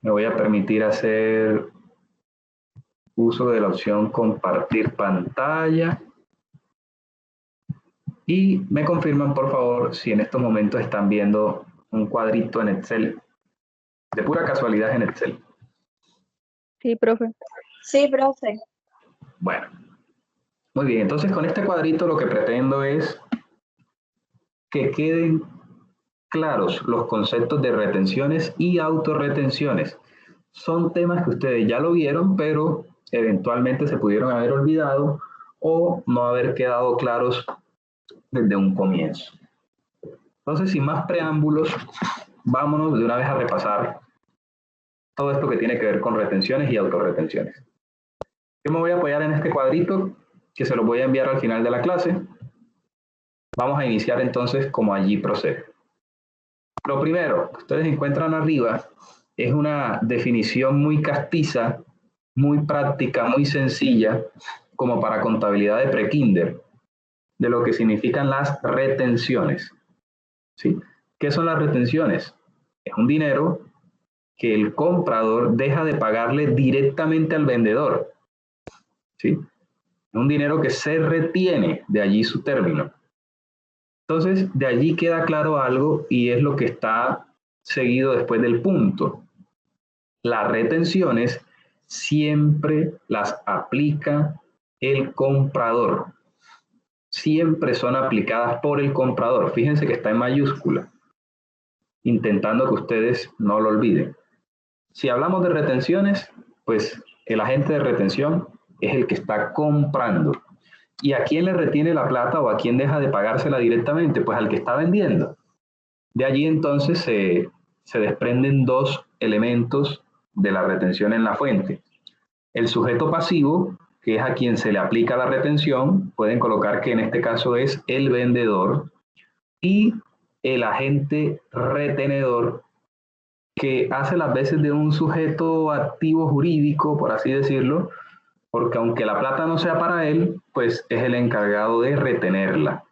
Me voy a permitir hacer uso de la opción compartir pantalla. Y me confirman, por favor, si en estos momentos están viendo un cuadrito en Excel, de pura casualidad en Excel. Sí, profe. Sí, profe. Bueno, muy bien. Entonces, con este cuadrito lo que pretendo es que queden claros los conceptos de retenciones y autorretenciones. Son temas que ustedes ya lo vieron, pero eventualmente se pudieron haber olvidado o no haber quedado claros desde un comienzo. Entonces, sin más preámbulos, vámonos de una vez a repasar todo esto que tiene que ver con retenciones y autorretenciones. Yo me voy a apoyar en este cuadrito que se lo voy a enviar al final de la clase. Vamos a iniciar entonces como allí procede. Lo primero que ustedes encuentran arriba es una definición muy castiza, muy práctica, muy sencilla, como para contabilidad de prekinder, de lo que significan las retenciones. ¿Sí? ¿Qué son las retenciones? Es un dinero que el comprador deja de pagarle directamente al vendedor. ¿Sí? Es un dinero que se retiene, de allí su término. Entonces, de allí queda claro algo y es lo que está seguido después del punto. Las retenciones siempre las aplica el comprador. Siempre son aplicadas por el comprador. Fíjense que está en mayúscula, intentando que ustedes no lo olviden. Si hablamos de retenciones, pues el agente de retención es el que está comprando. ¿Y a quién le retiene la plata o a quién deja de pagársela directamente? Pues al que está vendiendo. De allí entonces se desprenden dos elementos de la retención en la fuente. El sujeto pasivo, que es a quien se le aplica la retención, pueden colocar que en este caso es el vendedor, y el agente retenedor, que hace las veces de un sujeto activo jurídico, por así decirlo, porque aunque la plata no sea para él, pues es el encargado de retenerla.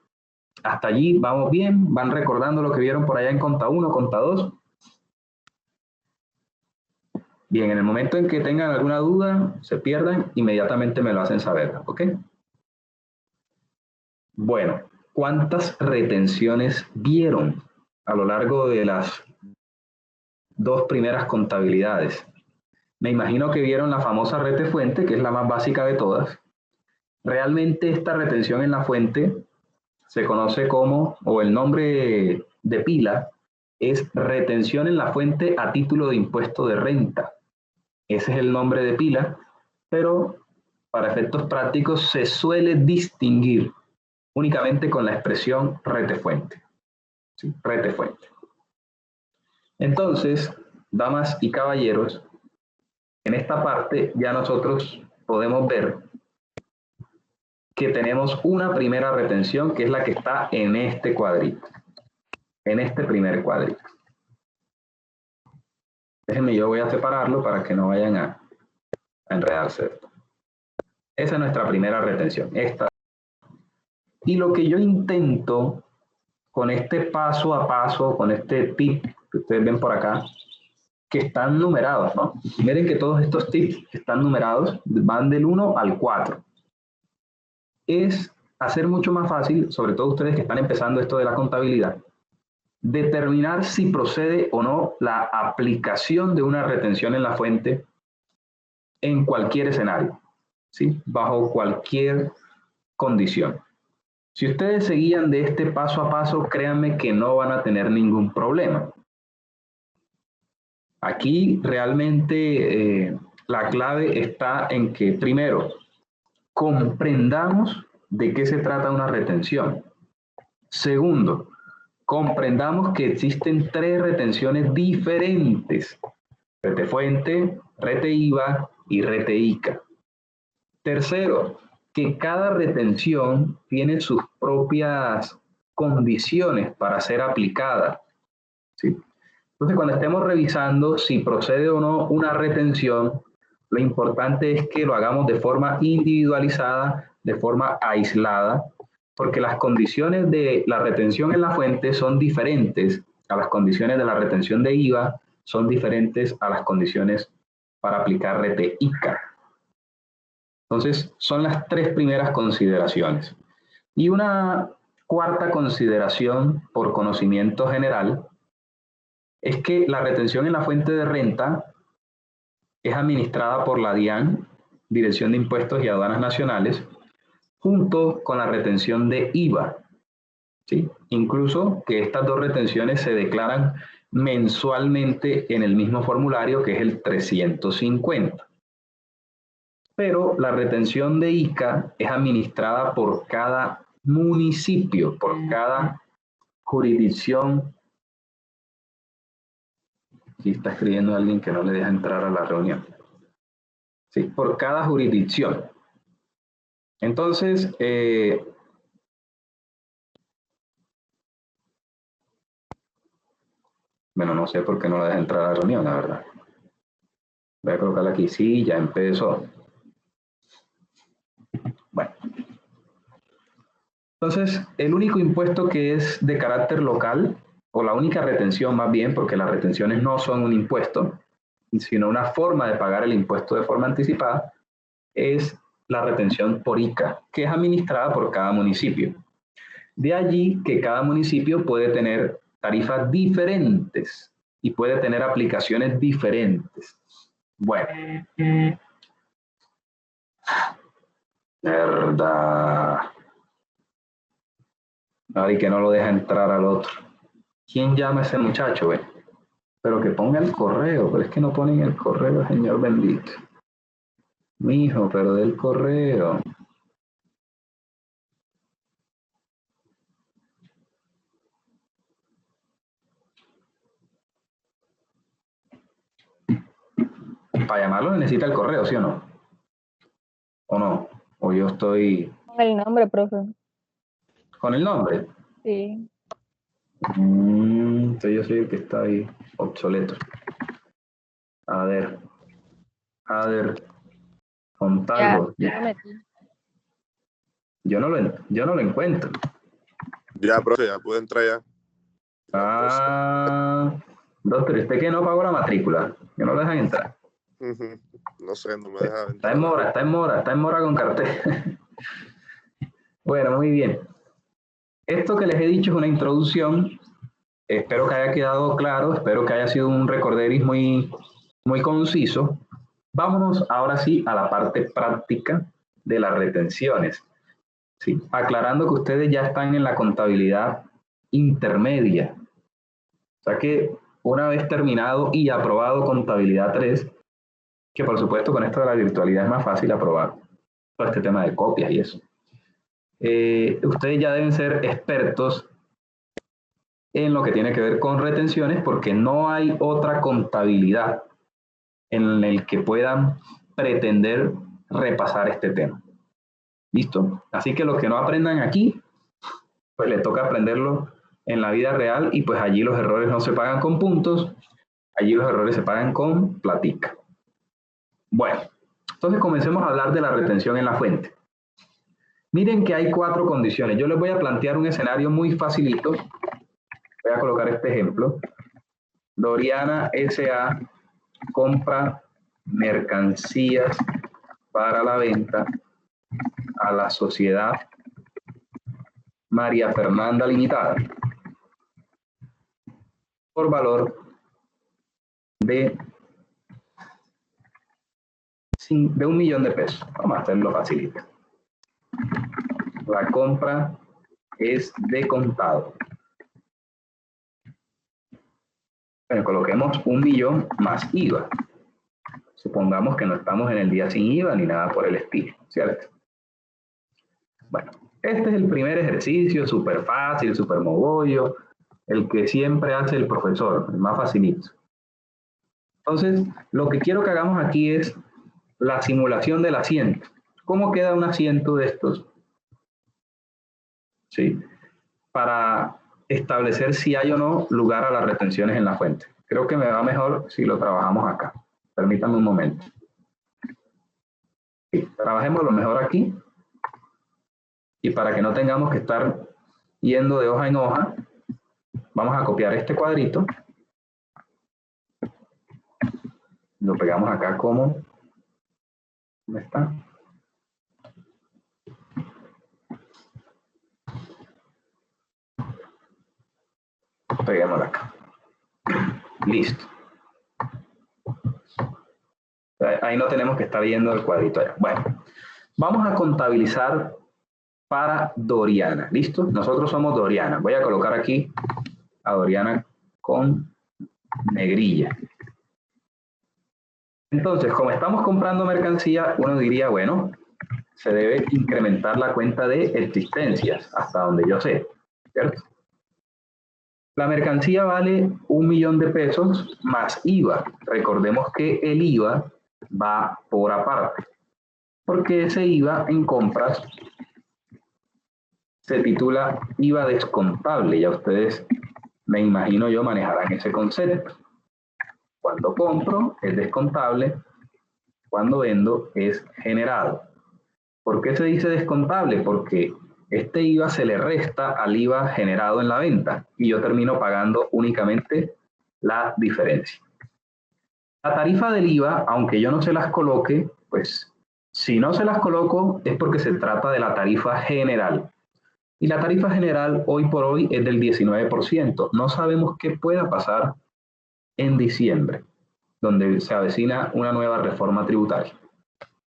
Hasta allí vamos bien, van recordando lo que vieron por allá en Conta 1, Conta 2. Bien, en el momento en que tengan alguna duda, se pierdan, inmediatamente me lo hacen saber, ¿ok? Bueno, ¿cuántas retenciones vieron a lo largo de las dos primeras contabilidades? Me imagino que vieron la famosa retefuente, que es la más básica de todas. Realmente esta retención en la fuente se conoce como, o el nombre de pila, es retención en la fuente a título de impuesto de renta. Ese es el nombre de pila, pero para efectos prácticos se suele distinguir únicamente con la expresión retefuente. ¿Sí? Retefuente. Entonces, damas y caballeros, en esta parte ya nosotros podemos ver que tenemos una primera retención que es la que está en este cuadrito, en este primer cuadrito. Déjenme, yo voy a separarlo para que no vayan a enredarse esto. Esa es nuestra primera retención, esta. Y lo que yo intento con este paso a paso, con este tip que ustedes ven por acá, que están numerados, ¿no? Miren que todos estos tips están numerados, van del 1 al 4. Es hacer mucho más fácil, sobre todo ustedes que están empezando esto de la contabilidad, determinar si procede o no la aplicación de una retención en la fuente en cualquier escenario, ¿sí? Bajo cualquier condición. Si ustedes se guían de este paso a paso, créanme que no van a tener ningún problema. Aquí realmente la clave está en que, primero, comprendamos de qué se trata una retención. Segundo, comprendamos que existen tres retenciones diferentes: retefuente, reteiva y reteica. Tercero, que cada retención tiene sus propias condiciones para ser aplicada, ¿sí? Entonces, cuando estemos revisando si procede o no una retención, lo importante es que lo hagamos de forma individualizada, de forma aislada, porque las condiciones de la retención en la fuente son diferentes a las condiciones de la retención de IVA, son diferentes a las condiciones para aplicar RT-ICA. Entonces, son las tres primeras consideraciones. Y una cuarta consideración por conocimiento general es que la retención en la fuente de renta es administrada por la DIAN, Dirección de Impuestos y Aduanas Nacionales, junto con la retención de IVA. ¿Sí? Incluso que estas dos retenciones se declaran mensualmente en el mismo formulario, que es el 350. Pero la retención de ICA es administrada por cada municipio, por cada jurisdicción. Aquí está escribiendo alguien que no le deja entrar a la reunión. Sí, por cada jurisdicción. Entonces, bueno, no sé por qué no la deja entrar a la reunión, la verdad. Voy a colocarla aquí. Sí, ya empezó. Bueno. Entonces, el único impuesto que es de carácter local, o la única retención más bien, porque las retenciones no son un impuesto, sino una forma de pagar el impuesto de forma anticipada, es la retención por ICA, que es administrada por cada municipio. De allí que cada municipio puede tener tarifas diferentes y puede tener aplicaciones diferentes. Bueno. Verdad. Ay, que no lo deja entrar al otro. ¿Quién llama a ese muchacho, ve? Pero que ponga el correo, pero es que no ponen el correo, Señor bendito. Mijo, pero del correo. Para llamarlo necesita el correo, ¿sí o no? ¿O no? O yo estoy... Con el nombre, profe. ¿Con el nombre? Sí. Entonces yo soy el que está ahí obsoleto. A ver, contacto. Ya lo metí. Yo no lo encuentro. Ya, profe, ya pude entrar ya. Doctor, ¿usted que no pagó la matrícula? ¿Que no lo dejan entrar? No sé, no me deja entrar. Está en mora con cartel. Bueno, muy bien. Esto que les he dicho es una introducción. Espero que haya quedado claro, espero que haya sido un recorderis muy, muy conciso. Vámonos ahora sí a la parte práctica de las retenciones. ¿Sí? Aclarando que ustedes ya están en la contabilidad intermedia. O sea que una vez terminado y aprobado contabilidad 3, que por supuesto con esto de la virtualidad es más fácil aprobar todo este tema de copias y eso. Ustedes ya deben ser expertos en lo que tiene que ver con retenciones porque no hay otra contabilidad en el que puedan pretender repasar este tema. ¿Listo? Así que los que no aprendan aquí, pues les toca aprenderlo en la vida real y pues allí los errores no se pagan con puntos, allí los errores se pagan con platica. Bueno, entonces comencemos a hablar de la retención en la fuente. Miren que hay 4 condiciones. Yo les voy a plantear un escenario muy facilito. Voy a colocar este ejemplo. Doriana S.A. compra mercancías para la venta a la sociedad María Fernanda Limitada por valor de 1 millón de pesos. Vamos a hacerlo facilito. La compra es de contado. Bueno, coloquemos 1 millón más IVA. Supongamos que no estamos en el día sin IVA ni nada por el estilo, ¿cierto? Bueno, este es el primer ejercicio, súper fácil, súper mogollo, el que siempre hace el profesor, el más facilito. Entonces, lo que quiero que hagamos aquí es la simulación del asiento. ¿Cómo queda un asiento de estos? ¿Sí? Para establecer si hay o no lugar a las retenciones en la fuente. Creo que me va mejor si lo trabajamos acá. Permítanme un momento. Sí, trabajemos lo mejor aquí. Y para que no tengamos que estar yendo de hoja en hoja, vamos a copiar este cuadrito. Lo pegamos acá como, ¿dónde está? Peguémoslo acá. Listo. Ahí no tenemos que estar viendo el cuadrito allá. Bueno, vamos a contabilizar para Doriana. ¿Listo? Nosotros somos Doriana. Voy a colocar aquí a Doriana con negrilla. Entonces, como estamos comprando mercancía, uno diría, bueno, se debe incrementar la cuenta de existencias, hasta donde yo sé, ¿cierto? La mercancía vale 1.000.000 de pesos más IVA. Recordemos que el IVA va por aparte, porque ese IVA en compras se titula IVA descontable. Ya ustedes, me imagino yo, manejarán ese concepto. Cuando compro es descontable, cuando vendo es generado. ¿Por qué se dice descontable? Porque este IVA se le resta al IVA generado en la venta y yo termino pagando únicamente la diferencia. La tarifa del IVA, aunque yo no se las coloque, pues si no se las coloco es porque se trata de la tarifa general. Y la tarifa general hoy por hoy es del 19%. No sabemos qué pueda pasar en diciembre, donde se avecina una nueva reforma tributaria.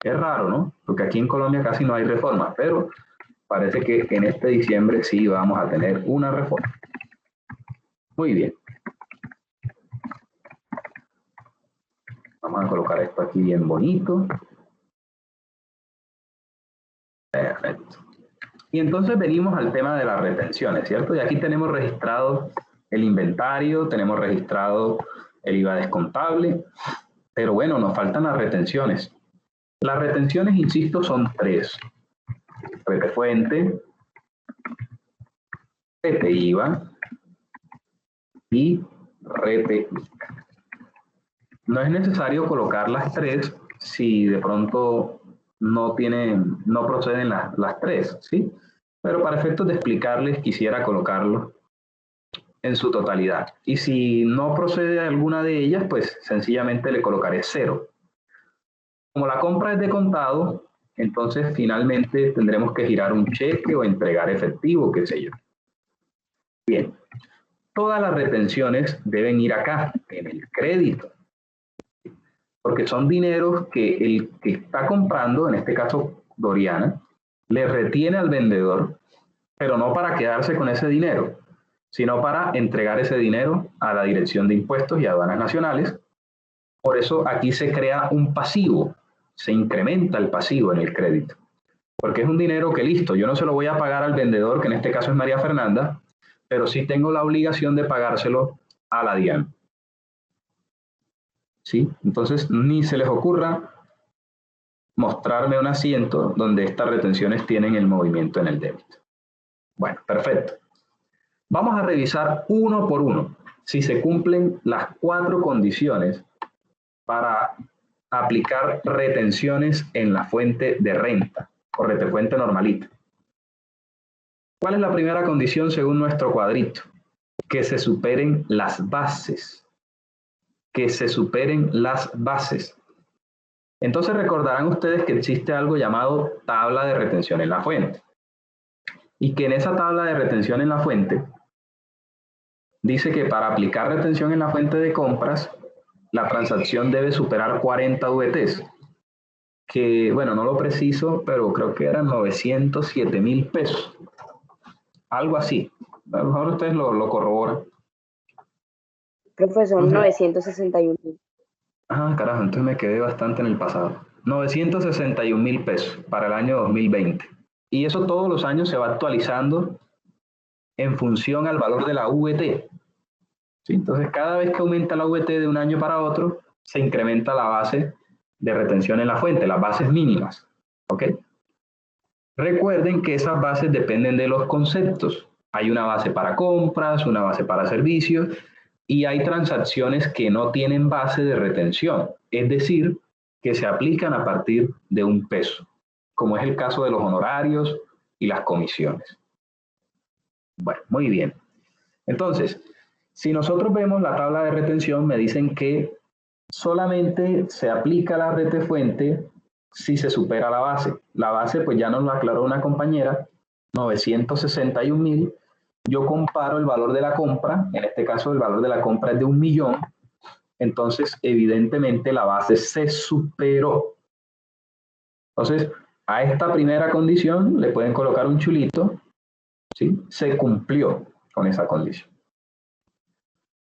Es raro, ¿no? Porque aquí en Colombia casi no hay reforma, pero parece que en este diciembre sí vamos a tener una reforma. Muy bien. Vamos a colocar esto aquí bien bonito. Perfecto. Y entonces venimos al tema de las retenciones, ¿cierto? Y aquí tenemos registrado el inventario, tenemos registrado el IVA descontable, pero bueno, nos faltan las retenciones. Las retenciones, insisto, son 3. Retefuente, rete IVA y rete ICA. No es necesario colocar las 3 si de pronto no proceden las 3, ¿sí? Pero para efectos de explicarles quisiera colocarlo en su totalidad. Y si no procede alguna de ellas, pues sencillamente le colocaré 0. Como la compra es de contado, entonces finalmente tendremos que girar un cheque o entregar efectivo, qué sé yo. Bien, todas las retenciones deben ir acá, en el crédito, porque son dineros que el que está comprando, en este caso Doriana, le retiene al vendedor, pero no para quedarse con ese dinero, sino para entregar ese dinero a la Dirección de Impuestos y Aduanas Nacionales. Por eso aquí se crea un pasivo, se incrementa el pasivo en el crédito, porque es un dinero que listo, yo no se lo voy a pagar al vendedor, que en este caso es María Fernanda, pero sí tengo la obligación de pagárselo a la DIAN. ¿Sí? Entonces, ni se les ocurra mostrarme un asiento donde estas retenciones tienen el movimiento en el débito. Bueno, perfecto. Vamos a revisar uno por uno si se cumplen las 4 condiciones para aplicar retenciones en la fuente de renta o retefuente normalita. ¿Cuál es la primera condición según nuestro cuadrito? Que se superen las bases. Que se superen las bases. Entonces recordarán ustedes que existe algo llamado tabla de retención en la fuente. Y que en esa tabla de retención en la fuente dice que para aplicar retención en la fuente de compras, la transacción debe superar 40 VTs. Que, bueno, no lo preciso, pero creo que eran 907.000 pesos. Algo así. A lo mejor ustedes lo corroboran. Profesor, 961.000. Ah, carajo, entonces me quedé bastante en el pasado. 961.000 pesos para el año 2020. Y eso todos los años se va actualizando en función al valor de la VT. ¿Sí? Entonces, cada vez que aumenta la VT de un año para otro, se incrementa la base de retención en la fuente, las bases mínimas. ¿Ok? Recuerden que esas bases dependen de los conceptos. Hay una base para compras, una base para servicios, y hay transacciones que no tienen base de retención, es decir, que se aplican a partir de un peso, como es el caso de los honorarios y las comisiones. Bueno, muy bien. Entonces, si nosotros vemos la tabla de retención, me dicen que solamente se aplica la retefuente si se supera la base. La base, pues ya nos lo aclaró una compañera, 961.000. Yo comparo el valor de la compra, en este caso el valor de la compra es de 1.000.000, entonces evidentemente la base se superó. Entonces, a esta primera condición le pueden colocar un chulito, ¿sí? Se cumplió con esa condición.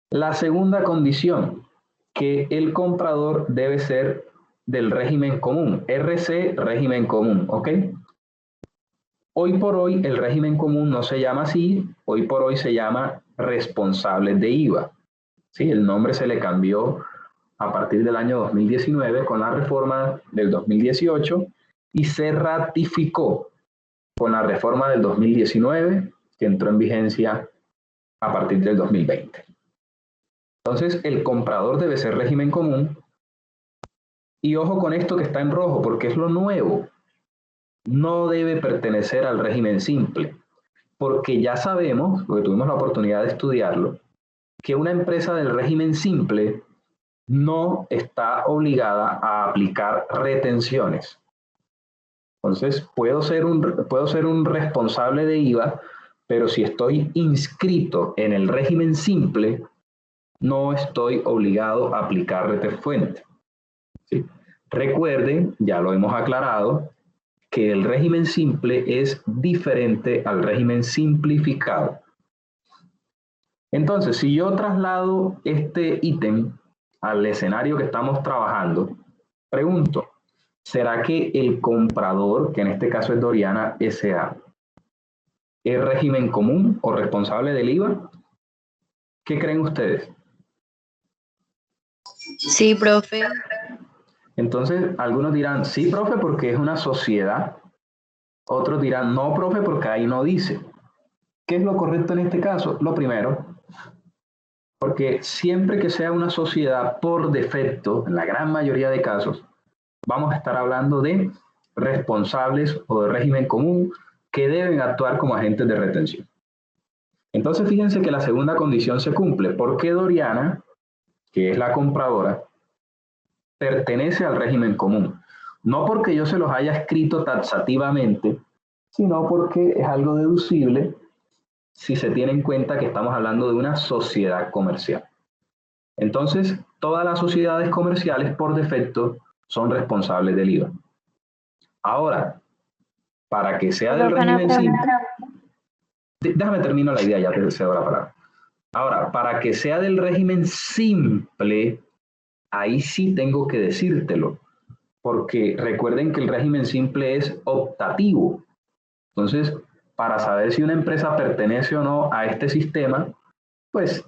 La segunda condición, que el comprador debe ser del régimen común, RC, régimen común, ¿ok? Hoy por hoy el régimen común no se llama así, hoy por hoy se llama responsables de IVA. ¿Sí? El nombre se le cambió a partir del año 2019 con la reforma del 2018 y se ratificó con la reforma del 2019 que entró en vigencia a partir del 2020. Entonces el comprador debe ser régimen común y ojo con esto que está en rojo porque es lo nuevo. No debe pertenecer al régimen simple, porque ya sabemos, porque tuvimos la oportunidad de estudiarlo, que una empresa del régimen simple no está obligada a aplicar retenciones. Entonces, puedo ser un responsable de IVA, pero si estoy inscrito en el régimen simple, no estoy obligado a aplicar retefuente. ¿Sí? Recuerden, ya lo hemos aclarado, que el régimen simple es diferente al régimen simplificado. Entonces, si yo traslado este ítem al escenario que estamos trabajando, pregunto, ¿será que el comprador, que en este caso es Doriana S.A., es régimen común o responsable del IVA? ¿Qué creen ustedes? Sí, profe. Entonces, algunos dirán, sí, profe, porque es una sociedad. Otros dirán, no, profe, porque ahí no dice. ¿Qué es lo correcto en este caso? Lo primero, porque siempre que sea una sociedad por defecto, en la gran mayoría de casos, vamos a estar hablando de responsables o de régimen común que deben actuar como agentes de retención. Entonces, fíjense que la segunda condición se cumple, porque Doriana, que es la compradora, pertenece al régimen común. No porque yo se los haya escrito taxativamente, sino porque es algo deducible si se tiene en cuenta que estamos hablando de una sociedad comercial. Entonces, todas las sociedades comerciales por defecto son responsables del IVA. Ahora, para que sea del régimen simple, déjame terminar la idea, ya te cedo la palabra. Ahora, para que sea del régimen simple, ahí sí tengo que decírtelo, porque recuerden que el régimen simple es optativo. Entonces, para saber si una empresa pertenece o no a este sistema, pues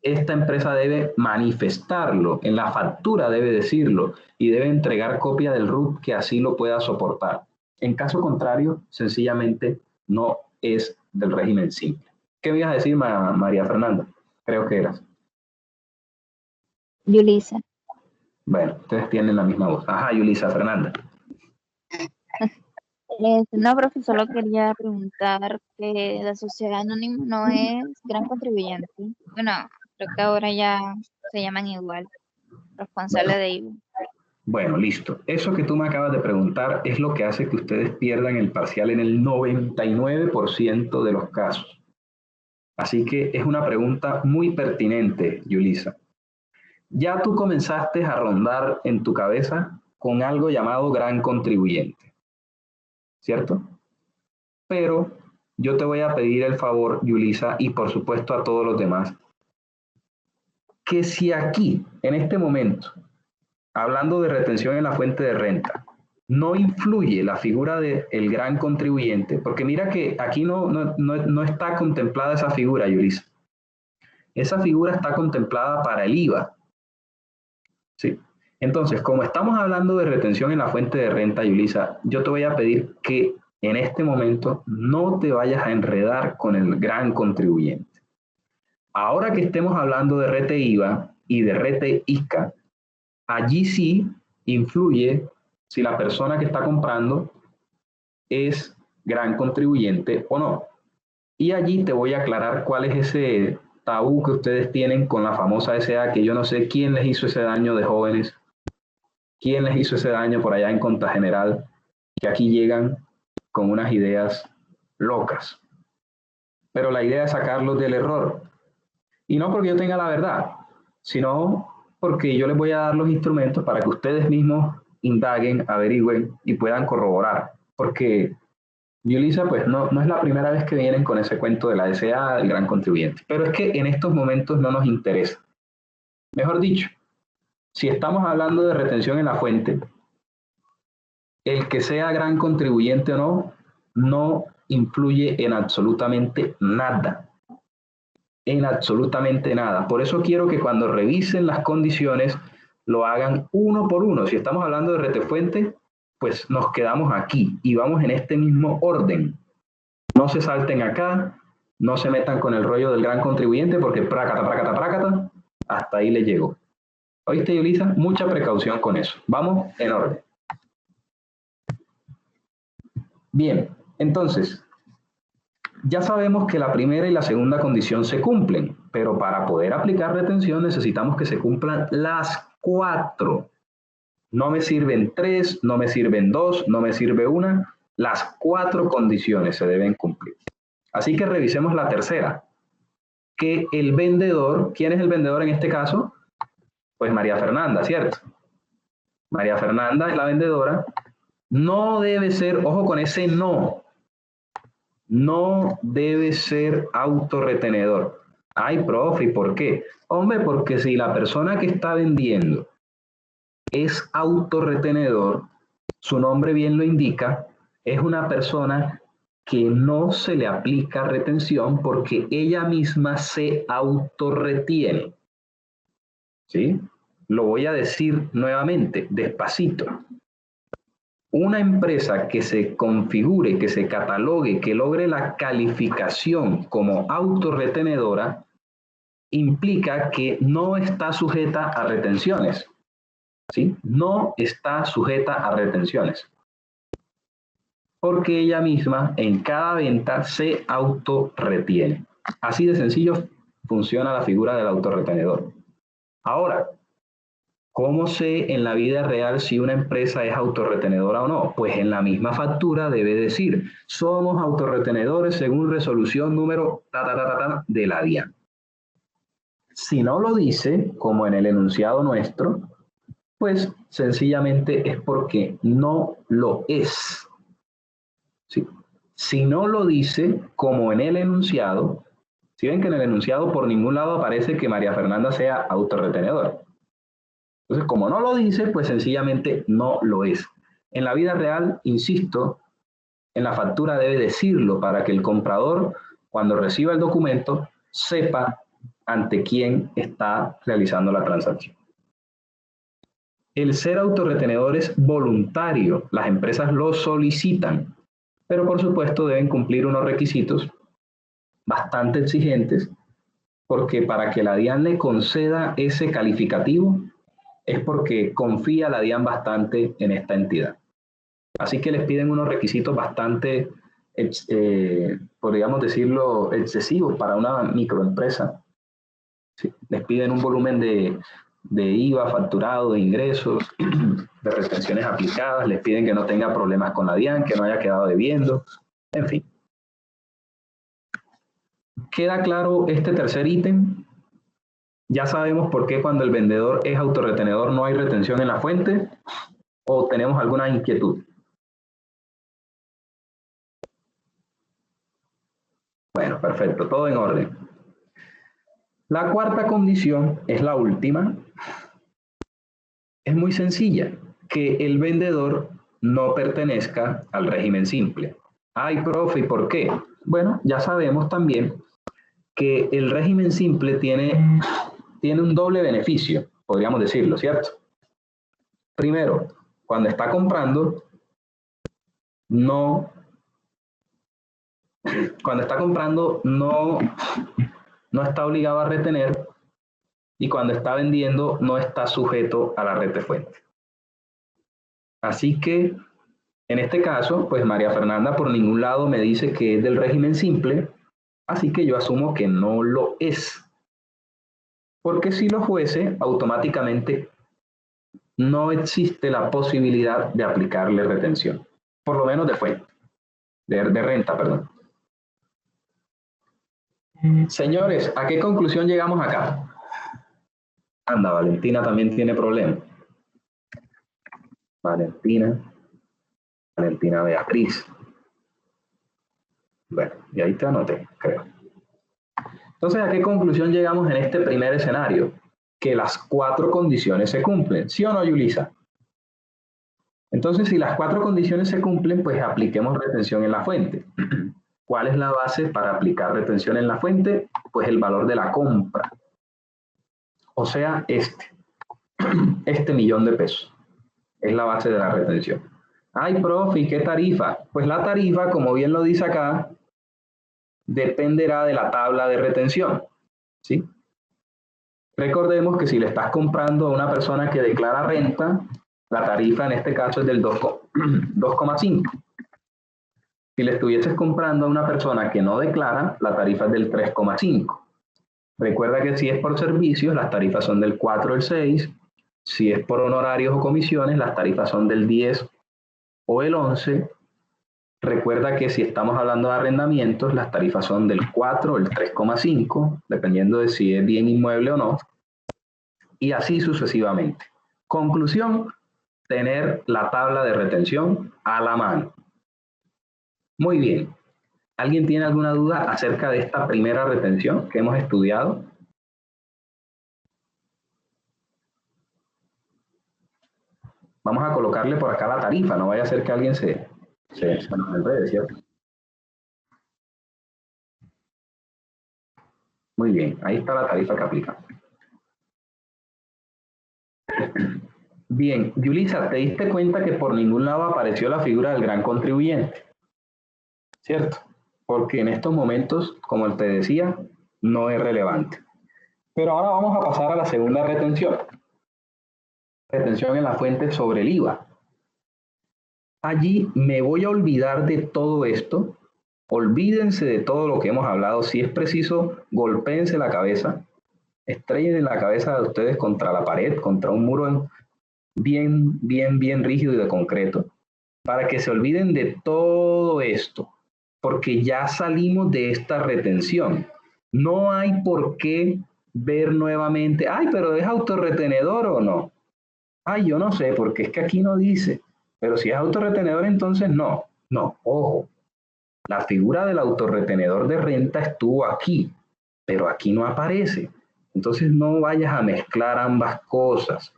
esta empresa debe manifestarlo, en la factura debe decirlo y debe entregar copia del RUT que así lo pueda soportar. En caso contrario, sencillamente no es del régimen simple. ¿Qué me ibas a decir, María Fernanda? Creo que eras. Yulisa. Bueno, ustedes tienen la misma voz. Ajá, Yulisa, Fernanda. No, profe, solo quería preguntar que la sociedad anónima no es gran contribuyente. Bueno, creo que ahora ya se llaman igual, responsable de IVA. Bueno, listo. Eso que tú me acabas de preguntar es lo que hace que ustedes pierdan el parcial en el 99% de los casos. Así que es una pregunta muy pertinente, Yulisa. Ya tú comenzaste a rondar en tu cabeza con algo llamado gran contribuyente, ¿cierto? Pero yo te voy a pedir el favor, Yulisa, y por supuesto a todos los demás, que si aquí, en este momento, hablando de retención en la fuente de renta, no influye la figura del gran contribuyente, porque mira que aquí no está contemplada esa figura, Yulisa. Esa figura está contemplada para el IVA. ¿Sí? Entonces, como estamos hablando de retención en la fuente de renta, Yulisa, yo te voy a pedir que en este momento no te vayas a enredar con el gran contribuyente. Ahora que estemos hablando de rete IVA y de rete ICA, allí sí influye si la persona que está comprando es gran contribuyente o no. Y allí te voy a aclarar cuál es ese tabú que ustedes tienen con la famosa SA, que yo no sé quién les hizo ese daño de jóvenes, quién les hizo ese daño por allá en Contageneral, que aquí llegan con unas ideas locas. Pero la idea es sacarlos del error. Y no porque yo tenga la verdad, sino porque yo les voy a dar los instrumentos para que ustedes mismos indaguen, averigüen y puedan corroborar. Porque Yulisa, pues no es la primera vez que vienen con ese cuento de la SA, del gran contribuyente. Pero es que en estos momentos no nos interesa. Mejor dicho, si estamos hablando de retención en la fuente, el que sea gran contribuyente o no, no influye en absolutamente nada. En absolutamente nada. Por eso quiero que cuando revisen las condiciones lo hagan uno por uno. Si estamos hablando de retefuente, pues nos quedamos aquí y vamos en este mismo orden. No se salten acá, no se metan con el rollo del gran contribuyente porque prácata, hasta ahí le llegó. ¿Oíste, Yulisa? Mucha precaución con eso. Vamos en orden. Bien, entonces, ya sabemos que la primera y la segunda condición se cumplen, pero para poder aplicar retención necesitamos que se cumplan las 4. No me sirven 3, no me sirven 2, no me sirve 1. Las 4 condiciones se deben cumplir. Así que revisemos la tercera. Que el vendedor, ¿quién es el vendedor en este caso? Pues María Fernanda, ¿cierto? María Fernanda es la vendedora. No debe ser, ojo con ese no debe ser autorretenedor. Ay, profe, ¿y por qué? Hombre, porque si la persona que está vendiendo es autorretenedor, su nombre bien lo indica, es una persona que no se le aplica retención porque ella misma se autorretiene. ¿Sí? Lo voy a decir nuevamente, despacito. Una empresa que se configure, que se catalogue, que logre la calificación como autorretenedora, implica que no está sujeta a retenciones. ¿Sí? No está sujeta a retenciones. Porque ella misma en cada venta se autorretiene. Así de sencillo funciona la figura del autorretenedor. Ahora, ¿cómo sé en la vida real si una empresa es autorretenedora o no? Pues en la misma factura debe decir, somos autorretenedores según resolución número de la DIAN. Si no lo dice, como en el enunciado nuestro, pues sencillamente es porque no lo es. ¿Sí? Si no lo dice, como en el enunciado, si ven que en el enunciado por ningún lado aparece que María Fernanda sea autorretenedora. Entonces, como no lo dice, pues sencillamente no lo es. En la vida real, insisto, en la factura debe decirlo para que el comprador, cuando reciba el documento, sepa ante quién está realizando la transacción. El ser autorretenedor es voluntario, las empresas lo solicitan, pero por supuesto deben cumplir unos requisitos bastante exigentes, porque para que la DIAN le conceda ese calificativo, es porque confía la DIAN bastante en esta entidad. Así que les piden unos requisitos bastante, podríamos decirlo, excesivos para una microempresa. Sí, les piden un volumen de IVA facturado, de ingresos, de retenciones aplicadas, les piden que no tenga problemas con la DIAN, que no haya quedado debiendo, en fin. ¿Queda claro este tercer ítem? Ya sabemos por qué cuando el vendedor es autorretenedor no hay retención en la fuente, o tenemos alguna inquietud. Bueno, perfecto, todo en orden. La cuarta condición es la última. Es muy sencilla, que el vendedor no pertenezca al régimen simple. Ay, profe, ¿y por qué? Bueno, ya sabemos también que el régimen simple tiene un doble beneficio, podríamos decirlo, ¿cierto? Primero, cuando está comprando, no está obligado a retener, y cuando está vendiendo no está sujeto a la retefuente. Así que, en este caso, pues María Fernanda por ningún lado me dice que es del régimen simple, así que yo asumo que no lo es. Porque si lo fuese, automáticamente no existe la posibilidad de aplicarle retención, por lo menos de fuente, de renta, perdón. Señores, ¿a qué conclusión llegamos acá? Anda, Valentina también tiene problemas. Valentina Beatriz. Bueno, y ahí te anoté, creo. Entonces, ¿a qué conclusión llegamos en este primer escenario? Que las 4 condiciones se cumplen, ¿sí o no, Yulisa? Entonces, si las 4 condiciones se cumplen, pues apliquemos retención en la fuente. ¿Cuál es la base para aplicar retención en la fuente? Pues el valor de la compra. O sea, este $1.000.000 es la base de la retención. Ay, profe, ¿y qué tarifa? Pues la tarifa, como bien lo dice acá, dependerá de la tabla de retención, ¿sí? Recordemos que si le estás comprando a una persona que declara renta, la tarifa en este caso es del 2,5. Si le estuvieses comprando a una persona que no declara, la tarifa es del 3,5. Recuerda que si es por servicios, las tarifas son del 4 al 6. Si es por honorarios o comisiones, las tarifas son del 10 o el 11. Recuerda que si estamos hablando de arrendamientos, las tarifas son del 4 o el 3,5, dependiendo de si es bien inmueble o no. Y así sucesivamente. Conclusión, tener la tabla de retención a la mano. Muy bien. ¿Alguien tiene alguna duda acerca de esta primera retención que hemos estudiado? Vamos a colocarle por acá la tarifa, no vaya a ser que alguien se nos enrede, ¿cierto? Muy bien, ahí está la tarifa que aplicamos. Bien, Yulisa, ¿te diste cuenta que por ningún lado apareció la figura del gran contribuyente? ¿Cierto? Porque en estos momentos, como te decía, no es relevante. Pero ahora vamos a pasar a la segunda retención. Retención en la fuente sobre el IVA. Allí me voy a olvidar de todo esto. Olvídense de todo lo que hemos hablado. Si es preciso, golpéense la cabeza. Estrellen la cabeza de ustedes contra la pared, contra un muro bien rígido y de concreto, para que se olviden de todo esto, porque ya salimos de esta retención. No hay por qué ver nuevamente, ay, pero ¿es autorretenedor o no? Ay, yo no sé, porque es que aquí no dice, pero si es autorretenedor, entonces no. No, ojo, la figura del autorretenedor de renta estuvo aquí, pero aquí no aparece. Entonces no vayas a mezclar ambas cosas.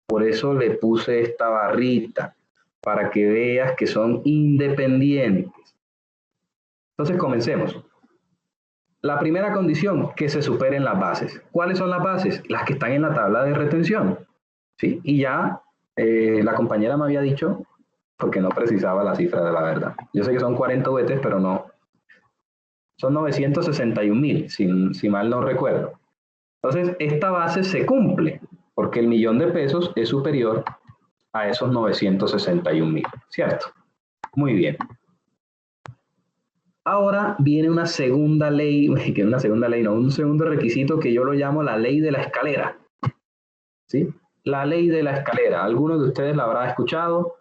Por eso le puse esta barrita, para que veas que son independientes. Entonces comencemos. La primera condición, que se superen las bases. ¿Cuáles son las bases? Las que están en la tabla de retención. ¿Sí? Y ya la compañera me había dicho, porque no precisaba la cifra de la verdad. Yo sé que son 40 VT, pero no. Son 961.000, si mal no recuerdo. Entonces, esta base se cumple, porque el $1.000.000 es superior a esos 961.000, ¿cierto? Muy bien. Ahora viene una segunda ley, que una segunda ley, no, un segundo requisito que yo lo llamo la ley de la escalera. ¿Sí? La ley de la escalera. Algunos de ustedes la habrán escuchado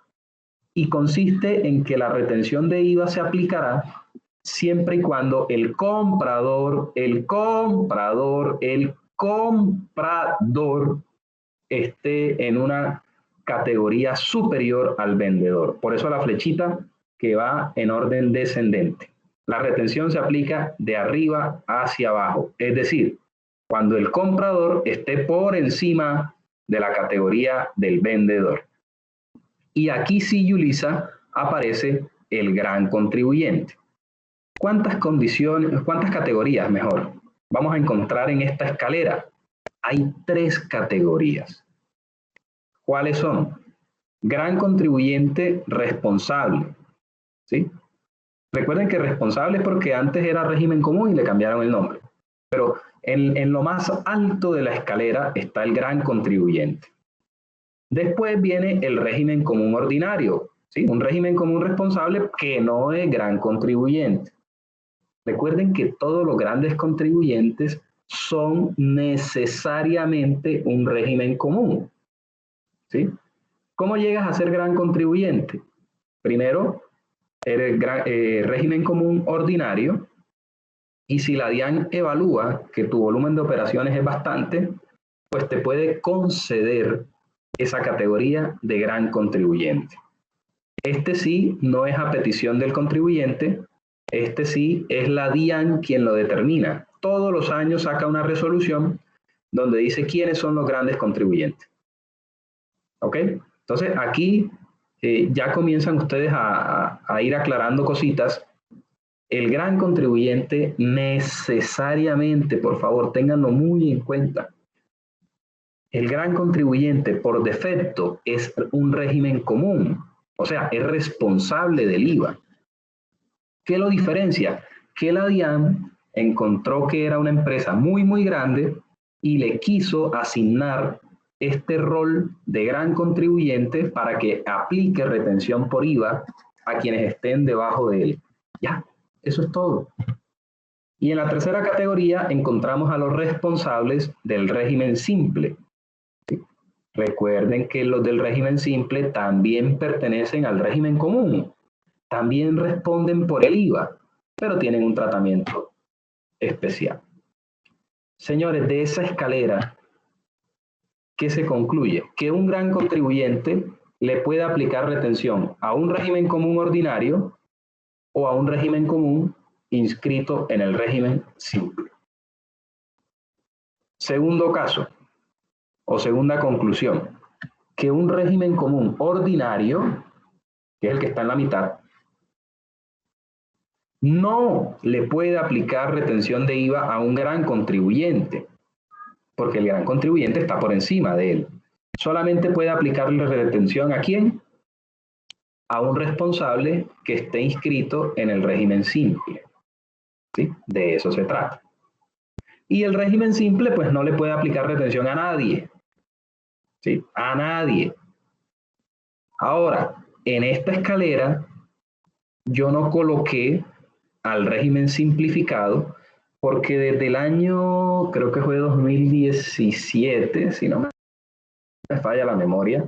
y consiste en que la retención de IVA se aplicará siempre y cuando el comprador esté en una categoría superior al vendedor. Por eso la flechita que va en orden descendente. La retención se aplica de arriba hacia abajo, es decir, cuando el comprador esté por encima de la categoría del vendedor. Y aquí sí, Yulisa, aparece el gran contribuyente. ¿Cuántas categorías mejor vamos a encontrar en esta escalera? Hay 3 categorías. ¿Cuáles son? Gran contribuyente responsable. ¿Sí? Recuerden que responsable es porque antes era régimen común y le cambiaron el nombre. Pero en lo más alto de la escalera está el gran contribuyente. Después viene el régimen común ordinario. ¿Sí? Un régimen común responsable que no es gran contribuyente. Recuerden que todos los grandes contribuyentes son necesariamente un régimen común. ¿Sí? ¿Cómo llegas a ser gran contribuyente? Primero, eres régimen común ordinario, y si la DIAN evalúa que tu volumen de operaciones es bastante, pues te puede conceder esa categoría de gran contribuyente. Este sí no es a petición del contribuyente, este sí es la DIAN quien lo determina. Todos los años saca una resolución donde dice quiénes son los grandes contribuyentes. ¿Ok? Entonces aquí ya comienzan ustedes a ir aclarando cositas. El gran contribuyente necesariamente, por favor, ténganlo muy en cuenta. El gran contribuyente por defecto es un régimen común, o sea, es responsable del IVA. ¿Qué lo diferencia? Que la DIAN encontró que era una empresa muy grande y le quiso asignar este rol de gran contribuyente para que aplique retención por IVA a quienes estén debajo de él. Ya, eso es todo. Y en la tercera categoría encontramos a los responsables del régimen simple. ¿Sí? Recuerden que los del régimen simple también pertenecen al régimen común. También responden por el IVA, pero tienen un tratamiento especial. Señores, de esa escalera, ¿qué se concluye? Que un gran contribuyente le puede aplicar retención a un régimen común ordinario o a un régimen común inscrito en el régimen simple. Segundo caso, o segunda conclusión, que un régimen común ordinario, que es el que está en la mitad, no le puede aplicar retención de IVA a un gran contribuyente, porque el gran contribuyente está por encima de él. Solamente puede aplicarle retención ¿a quién? A un responsable que esté inscrito en el régimen simple. ¿Sí? De eso se trata. Y el régimen simple, pues no le puede aplicar retención a nadie. ¿Sí? A nadie. Ahora, en esta escalera, yo no coloqué al régimen simplificado, porque desde el año, creo que fue 2017, si no me falla la memoria,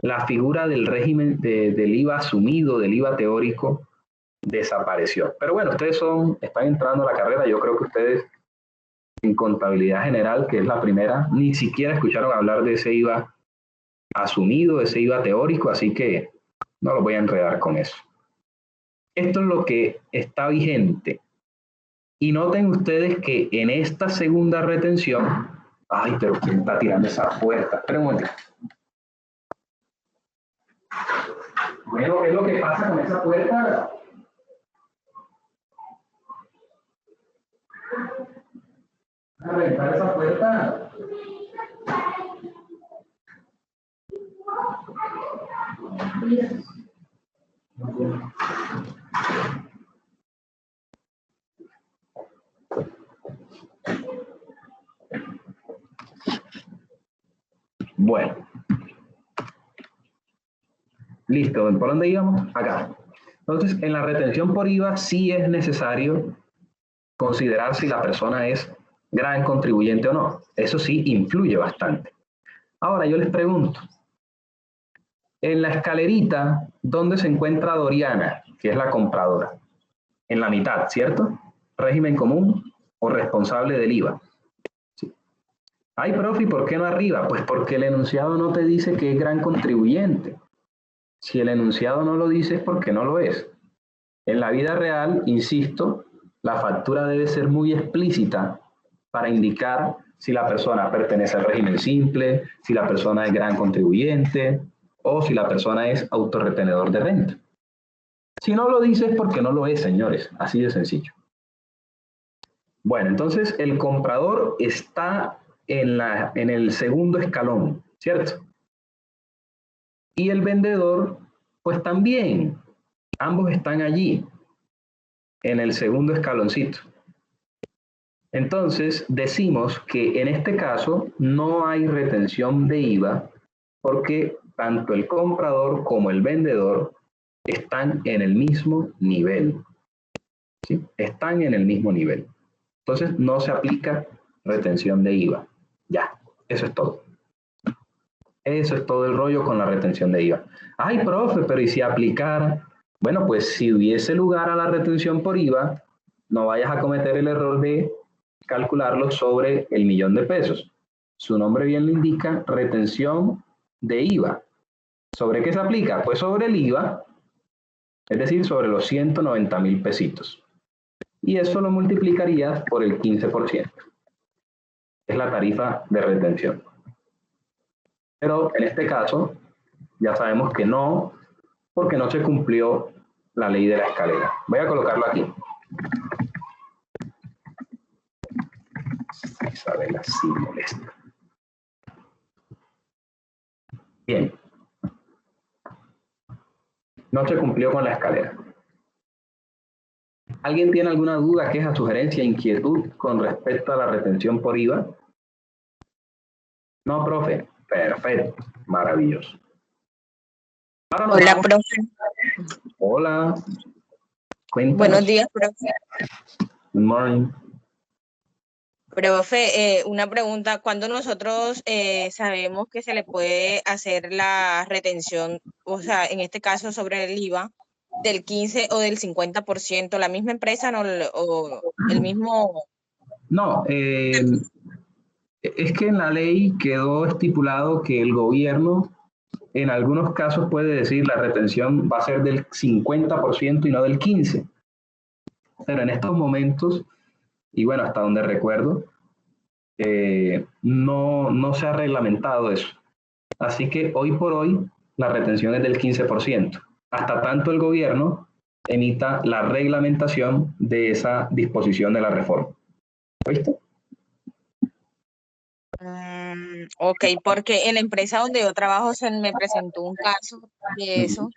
la figura del régimen del IVA asumido, del IVA teórico, desapareció. Pero bueno, ustedes están entrando a la carrera, yo creo que ustedes en contabilidad general, que es la primera, ni siquiera escucharon hablar de ese IVA asumido, de ese IVA teórico, así que no los voy a enredar con eso. Esto es lo que está vigente. Y noten ustedes que en esta segunda retención, ay, pero ¿quién está tirando esa puerta? Esperen un momento. Bueno, ¿qué es lo que pasa con esa puerta? A reventar esa puerta. Bueno. Listo, ¿por dónde íbamos? Acá. Entonces, en la retención por IVA sí es necesario considerar si la persona es gran contribuyente o no. Eso sí influye bastante. Ahora yo les pregunto, en la escalerita, ¿dónde se encuentra Doriana, que es la compradora? En la mitad, ¿cierto? Régimen común o responsable del IVA. Sí. Ay, profe, ¿por qué no arriba? Pues porque el enunciado no te dice que es gran contribuyente. Si el enunciado no lo dice es porque no lo es. En la vida real, insisto, la factura debe ser muy explícita para indicar si la persona pertenece al régimen simple, si la persona es gran contribuyente o si la persona es autorretenedor de renta. Si no lo dice es porque no lo es, señores. Así de sencillo. Bueno, entonces el comprador está en el segundo escalón, ¿cierto? Y el vendedor, pues también, ambos están allí, en el segundo escaloncito. Entonces, decimos que en este caso no hay retención de IVA porque tanto el comprador como el vendedor están en el mismo nivel. ¿Sí? Están en el mismo nivel. Entonces, no se aplica retención de IVA. Ya, eso es todo. Eso es todo el rollo con la retención de IVA. Ay, profe, pero ¿y si aplicara? Bueno, pues si hubiese lugar a la retención por IVA, no vayas a cometer el error de calcularlo sobre el millón de pesos. Su nombre bien lo indica, retención de IVA. ¿Sobre qué se aplica? Pues sobre el IVA, es decir, sobre los 190.000 pesitos. Y eso lo multiplicarías por el 15%. Es la tarifa de retención. Pero en este caso, ya sabemos que no, porque no se cumplió la ley de la escalera. Voy a colocarlo aquí. Isabela sí molesta. Bien. No se cumplió con la escalera. ¿Alguien tiene alguna duda, queja, sugerencia, inquietud con respecto a la retención por IVA? No, profe. Perfecto. Maravilloso. Ahora nos Hola, vamos. profe. Hola. Cuéntanos. Buenos días, profe. Good morning. Profe, una pregunta. ¿Cuándo nosotros sabemos que se le puede hacer la retención, o sea, en este caso sobre el IVA, del 15 o del 50%? ¿La misma empresa o el mismo? No, es que en la ley quedó estipulado que el gobierno en algunos casos puede decir la retención va a ser del 50% y no del 15%. Pero en estos momentos, y bueno, hasta donde recuerdo, no se ha reglamentado eso. Así que hoy por hoy la retención es del 15%, hasta tanto el gobierno emita la reglamentación de esa disposición de la reforma. ¿Viste? Ok, porque en la empresa donde yo trabajo se me presentó un caso de eso,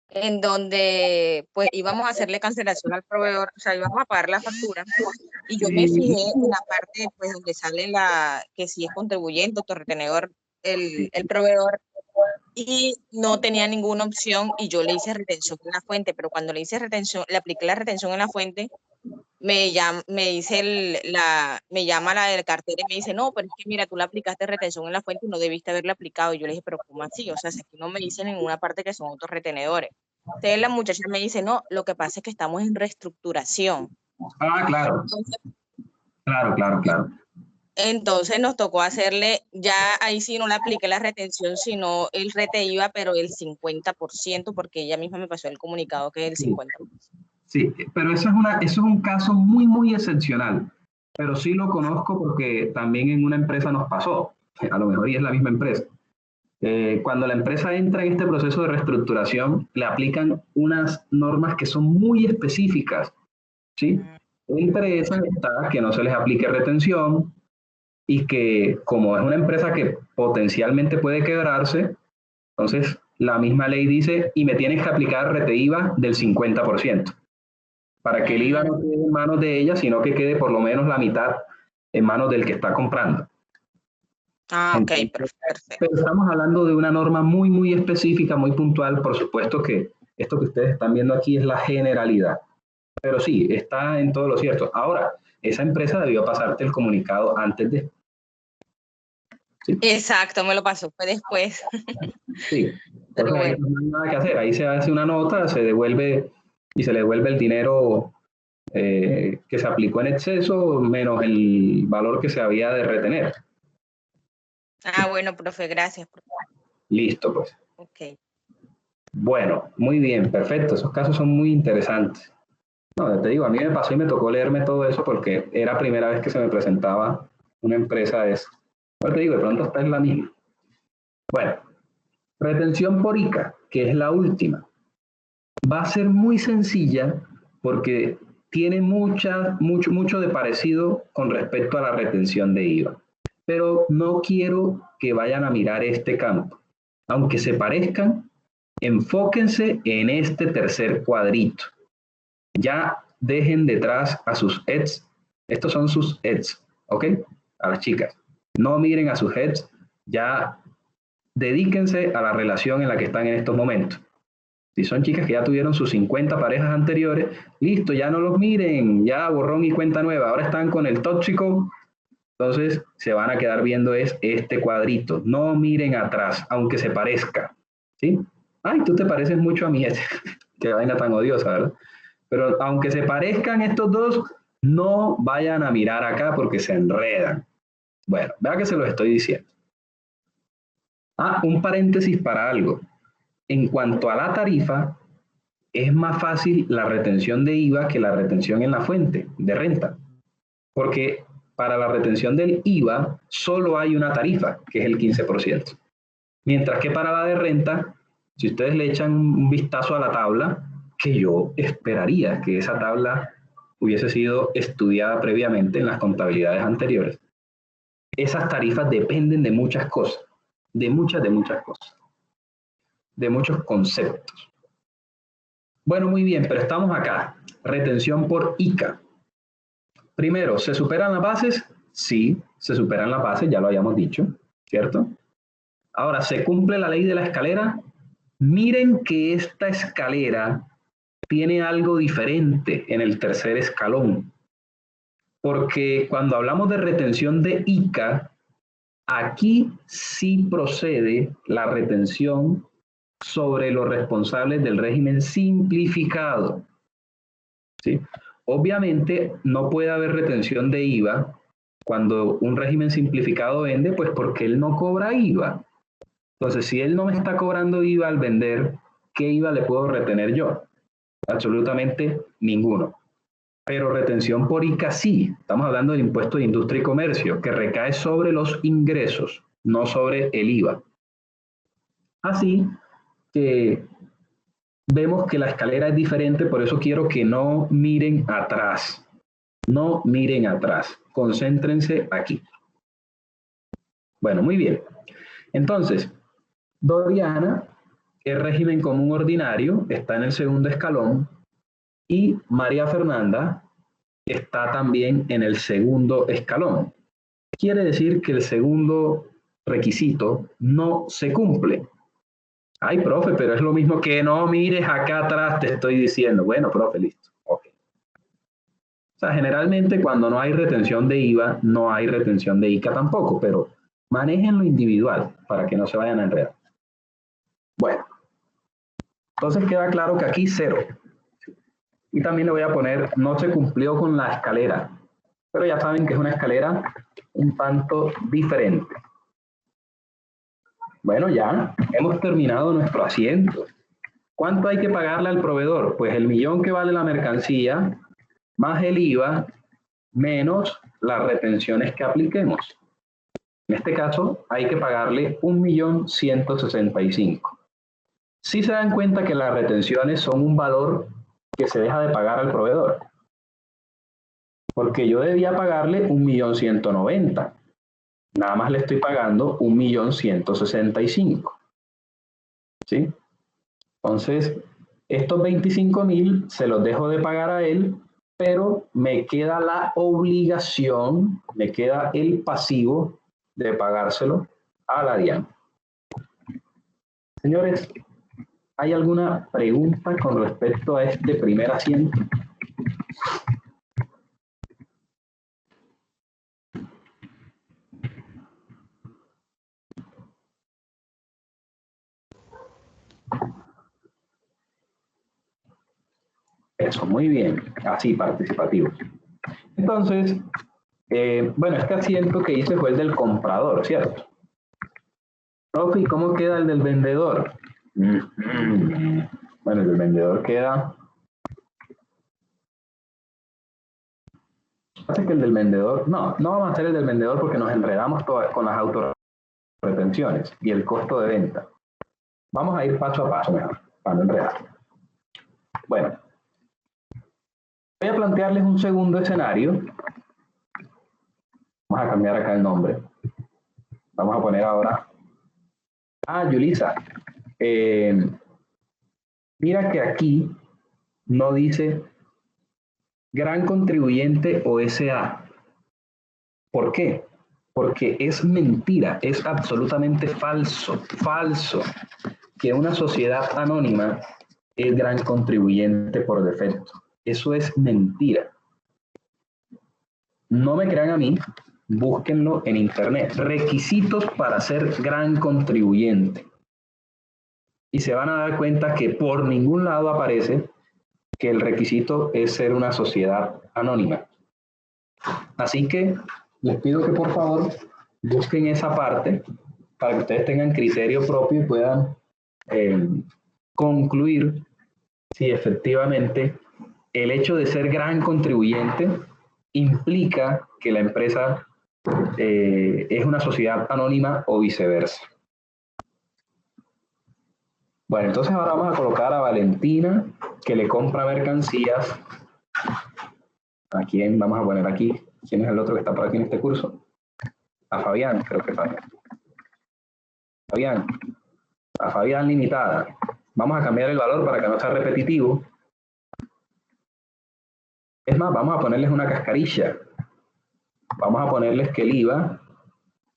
en donde pues íbamos a hacerle cancelación al proveedor, o sea, íbamos a pagar la factura, y yo me fijé en la parte pues donde sale que si es contribuyente, autorretenedor, el proveedor, y no tenía ninguna opción, y yo le hice retención en la fuente, pero cuando le hice retención, le apliqué la retención en la fuente, me llama la del cartera y me dice, no, pero es que mira, tú le aplicaste retención en la fuente y no debiste haberla aplicado. Y yo le dije, pero ¿cómo así? O sea, si aquí no me dice en ninguna parte que son autorretenedores. Entonces la muchacha me dice, no, lo que pasa es que estamos en reestructuración. Ah, claro. Claro. Entonces nos tocó hacerle, ya ahí sí no le apliqué la retención, sino el rete IVA, pero el 50%, porque ella misma me pasó el comunicado que es el 50%. Sí, pero eso es un caso muy, muy excepcional. Pero sí lo conozco porque también en una empresa nos pasó. A lo mejor y es la misma empresa. Cuando la empresa entra en este proceso de reestructuración, le aplican unas normas que son muy específicas, ¿sí? Entre esas está que no se les aplique retención y que como es una empresa que potencialmente puede quebrarse, entonces la misma ley dice, y me tienes que aplicar rete IVA del 50%, para que el IVA no quede en manos de ella, sino que quede por lo menos la mitad en manos del que está comprando. Ah, ok, Entonces, perfecto. pero estamos hablando de una norma muy, muy específica, muy puntual. Por supuesto que esto que ustedes están viendo aquí es la generalidad. Pero sí, está en todo lo cierto. Ahora, esa empresa debió pasarte el comunicado antes de. ¿Sí? Exacto, me lo pasó, fue después. Sí. Pero Entonces, bueno. no hay nada que hacer. Ahí se hace una nota, se devuelve y se le devuelve el dinero que se aplicó en exceso menos el valor que se había de retener. Ah, bueno, profe, gracias. Listo, pues. Ok. Bueno, muy bien, perfecto. Esos casos son muy interesantes. No, te digo, a mí me pasó y me tocó leerme todo eso porque era primera vez que se me presentaba una empresa de eso. Pero te digo, de pronto esta es la misma. Bueno, retención por ICA, que es la última. Va a ser muy sencilla porque tiene mucho de parecido con respecto a la retención de IVA. Pero no quiero que vayan a mirar este campo. Aunque se parezcan, enfóquense en este tercer cuadrito. Ya dejen detrás a sus ex. Estos son sus ex, ¿ok? A las chicas. No miren a sus ex. Ya dedíquense a la relación en la que están en estos momentos. Si son chicas que ya tuvieron sus 50 parejas anteriores, listo, ya no los miren, ya borrón y cuenta nueva. Ahora están con el tóxico Entonces, se van a quedar viendo es este cuadrito. No miren atrás, aunque se parezca. ¿Sí? Ay, tú te pareces mucho a mí. Qué vaina tan odiosa, ¿verdad? Pero aunque se parezcan estos dos, no vayan a mirar acá porque se enredan. Bueno, vea que se los estoy diciendo. Un paréntesis para algo. En cuanto a la tarifa, es más fácil la retención de IVA que la retención en la fuente de renta. Porque para la retención del IVA solo hay una tarifa, que es el 15%. Mientras que para la de renta, si ustedes le echan un vistazo a la tabla, que yo esperaría que esa tabla hubiese sido estudiada previamente en las contabilidades anteriores, esas tarifas dependen de muchas cosas, de muchas cosas, de muchos conceptos. Bueno, muy bien, pero estamos acá. Retención por ICA. Primero, ¿se superan las bases? Sí, se superan las bases, ya lo habíamos dicho, ¿cierto? Ahora, ¿se cumple la ley de la escalera? Miren que esta escalera tiene algo diferente en el tercer escalón. Porque cuando hablamos de retención de ICA, aquí sí procede la retención sobre los responsables del régimen simplificado. ¿Sí? Obviamente no puede haber retención de IVA cuando un régimen simplificado vende, pues porque él no cobra IVA. Entonces, si él no me está cobrando IVA al vender, ¿qué IVA le puedo retener yo? Absolutamente ninguno. Pero retención por ICA sí. Estamos hablando del impuesto de industria y comercio, que recae sobre los ingresos, no sobre el IVA. Así que vemos que la escalera es diferente, por eso quiero que no miren atrás. No miren atrás. Concéntrense aquí. Bueno, muy bien. Entonces, Doriana, el régimen común ordinario, está en el segundo escalón y María Fernanda está también en el segundo escalón. Quiere decir que el segundo requisito no se cumple. Ay, profe, pero es lo mismo que no mires acá atrás, te estoy diciendo. Bueno, profe, listo. Okay. O sea, generalmente cuando no hay retención de IVA, no hay retención de ICA tampoco, pero manejen lo individual para que no se vayan a enredar. Bueno, entonces queda claro que aquí 0. Y también le voy a poner, no se cumplió con la escalera, pero ya saben que es una escalera un tanto diferente. Bueno, ya hemos terminado nuestro asiento. ¿Cuánto hay que pagarle al proveedor? Pues el 1.000.000 que vale la mercancía, más el IVA, menos las retenciones que apliquemos. En este caso, hay que pagarle 1.165.000. Sí se dan cuenta que las retenciones son un valor que se deja de pagar al proveedor. Porque yo debía pagarle 1.190.000. Nada más le estoy pagando 1.165.000. ¿Sí? Entonces, estos 25.000 se los dejo de pagar a él, pero me queda la obligación, me queda el pasivo de pagárselo a la DIAN. Señores, ¿hay alguna pregunta con respecto a este primer asiento? Eso, muy bien, así, participativos. Entonces, bueno, este asiento que hice fue el del comprador, ¿cierto? Profe, ¿y cómo queda el del vendedor? Bueno, el del vendedor queda... Hace que el del vendedor... No vamos a hacer el del vendedor porque nos enredamos con las autorretenciones y el costo de venta. Vamos a ir paso a paso mejor, para no enredar. Bueno. Voy a plantearles un segundo escenario. Vamos a cambiar acá el nombre. Vamos a poner ahora... Yulisa. Mira que aquí no dice gran contribuyente o SA. ¿Por qué? Porque es mentira, es absolutamente falso que una sociedad anónima es gran contribuyente por defecto. Eso es mentira. No me crean a mí, Búsquenlo en internet. Requisitos para ser gran contribuyente. Y se van a dar cuenta que por ningún lado aparece que el requisito es ser una sociedad anónima. Así que les pido que por favor busquen esa parte para que ustedes tengan criterio propio y puedan concluir si efectivamente el hecho de ser gran contribuyente implica que la empresa es una sociedad anónima o viceversa. Bueno, entonces ahora vamos a colocar a Valentina, que le compra mercancías. ¿A quién vamos a poner aquí? ¿Quién es el otro que está por aquí en este curso? A Fabián, creo que Fabián. Fabián, a Fabián Limitada. Vamos a cambiar el valor para que no sea repetitivo. Es más, vamos a ponerles una cascarilla. Vamos a ponerles que el IVA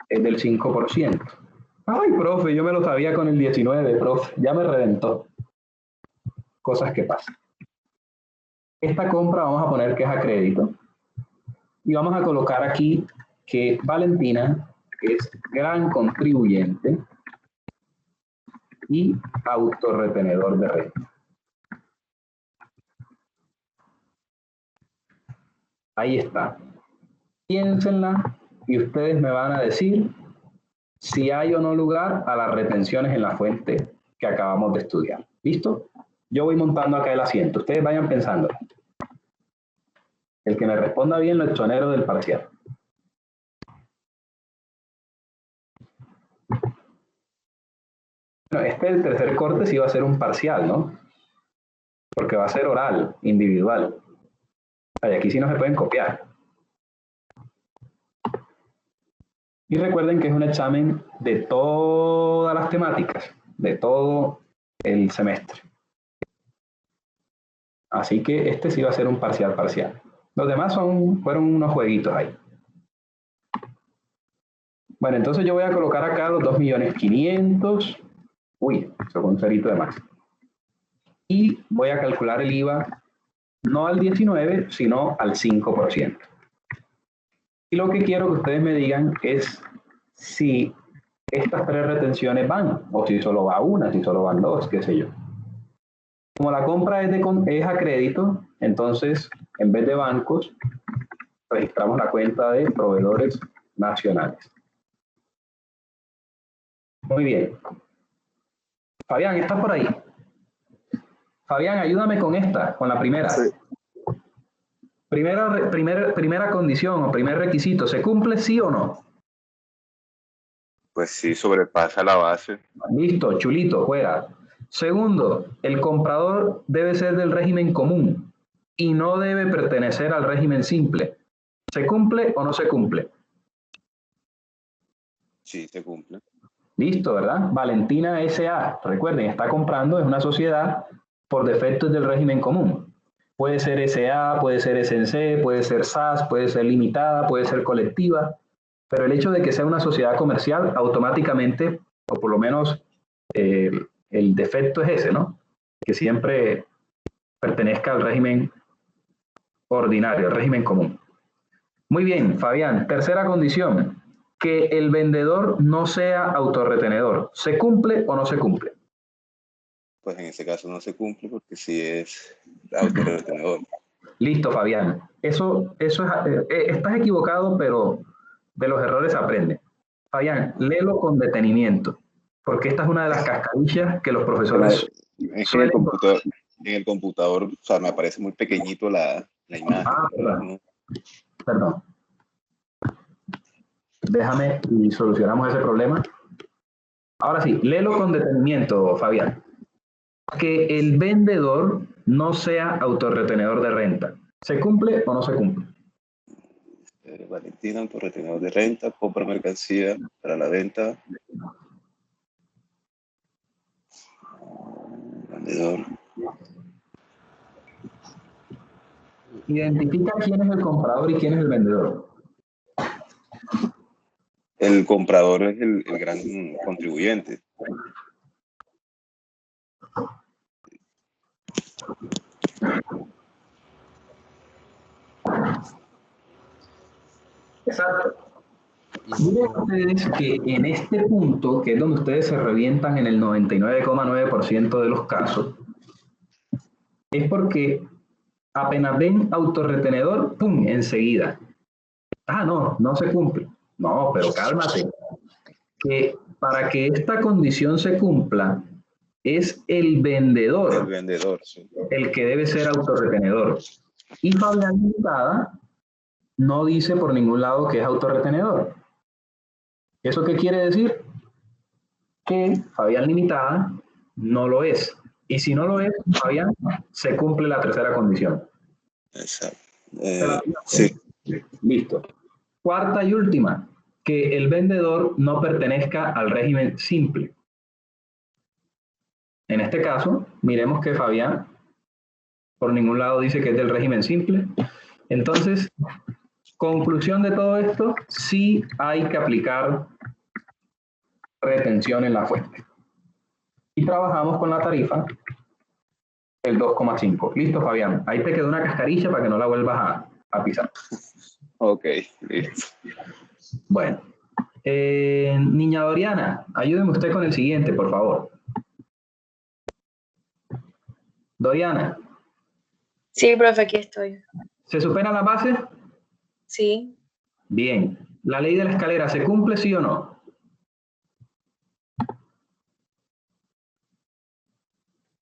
es del 5%. Ay, profe, yo me lo sabía con el 19, profe. Ya me reventó. Cosas que pasan. Esta compra vamos a poner que es a crédito. Y vamos a colocar aquí que Valentina es gran contribuyente y autorretenedor de renta. Ahí está. Piénsenla y ustedes me van a decir si hay o no lugar a las retenciones en la fuente que acabamos de estudiar. ¿Listo? Yo voy montando acá el asiento. Ustedes vayan pensando. El que me responda bien lo exonero del parcial. Bueno, el tercer corte sí va a ser un parcial, ¿no? Porque va a ser oral, individual. Y aquí sí no se pueden copiar. Y recuerden que es un examen de todas las temáticas, de todo el semestre. Así que este sí va a ser un parcial. Los demás fueron unos jueguitos ahí. Bueno, entonces yo voy a colocar acá los 2.500.000. Uy, eso fue un cerito de más. Y voy a calcular el IVA no al 19, sino al 5%. Y lo que quiero que ustedes me digan es si estas tres retenciones van, o si solo va una, si solo van dos, qué sé yo. Como la compra es a crédito, entonces en vez de bancos, registramos la cuenta de proveedores nacionales. Muy bien. Fabián, ¿estás por ahí? Fabián, ayúdame con esta, con la primera. Sí. Primera condición o primer requisito, ¿se cumple sí o no? Pues sí, sobrepasa la base. Listo, chulito, fuera. Segundo, el comprador debe ser del régimen común y no debe pertenecer al régimen simple. ¿Se cumple o no se cumple? Sí, se cumple. Listo, ¿verdad? Valentina S.A., recuerden, está comprando, es una sociedad, por defecto es del régimen común. Puede ser S.A., puede ser SNC, puede ser SAS, puede ser limitada, puede ser colectiva, pero el hecho de que sea una sociedad comercial, automáticamente, o por lo menos el defecto es ese, ¿no? Que siempre pertenezca al régimen ordinario, al régimen común. Muy bien, Fabián, tercera condición, que el vendedor no sea autorretenedor. ¿Se cumple o no se cumple? Pues en ese caso no se cumple porque sí es autorretenedor. Listo, Fabián. Eso es, estás equivocado, pero de los errores se aprende. Fabián, léelo con detenimiento, porque esta es una de las cascarillas que los profesores Es que suelen... en el computador, o sea, me aparece muy pequeñito la imagen. Ah, No. perdón. Déjame y solucionamos ese problema. Ahora sí, léelo con detenimiento, Fabián. Que el vendedor no sea autorretenedor de renta. ¿Se cumple o no se cumple? Valentina, autorretenedor de renta, compra mercancía para la venta. Vendedor. Identifica quién es el comprador y quién es el vendedor. El comprador es el gran contribuyente. Exacto. Miren ustedes que en este punto, que es donde ustedes se revientan en el 99,9% de los casos, es porque apenas ven autorretenedor, ¡pum!, enseguida. Ah, no, no se cumple. No, pero cálmate. Que para que esta condición se cumpla, es el El vendedor vendedor, sí. el que debe ser autorretenedor. Y Fabián Limitada no dice por ningún lado que es autorretenedor. ¿Eso qué quiere decir? Que Fabián Limitada no lo es. Y si no lo es, Fabián, se cumple la tercera condición. Exacto. Sí. Sí, Listo. Cuarta y última, que el vendedor no pertenezca al régimen simple. En este caso, miremos que Fabián por ningún lado dice que es del régimen simple. Entonces, conclusión de todo esto, sí hay que aplicar retención en la fuente. Y trabajamos con la tarifa del 2,5. Listo, Fabián. Ahí te quedó una cascarilla para que no la vuelvas a pisar. ok, listo. Bueno. Niña Doriana, ayúdeme usted con el siguiente, por favor. Doriana, Sí, profe, aquí estoy. ¿se supera la base? Sí, Bien. ¿La ley de la escalera se cumple, sí o no?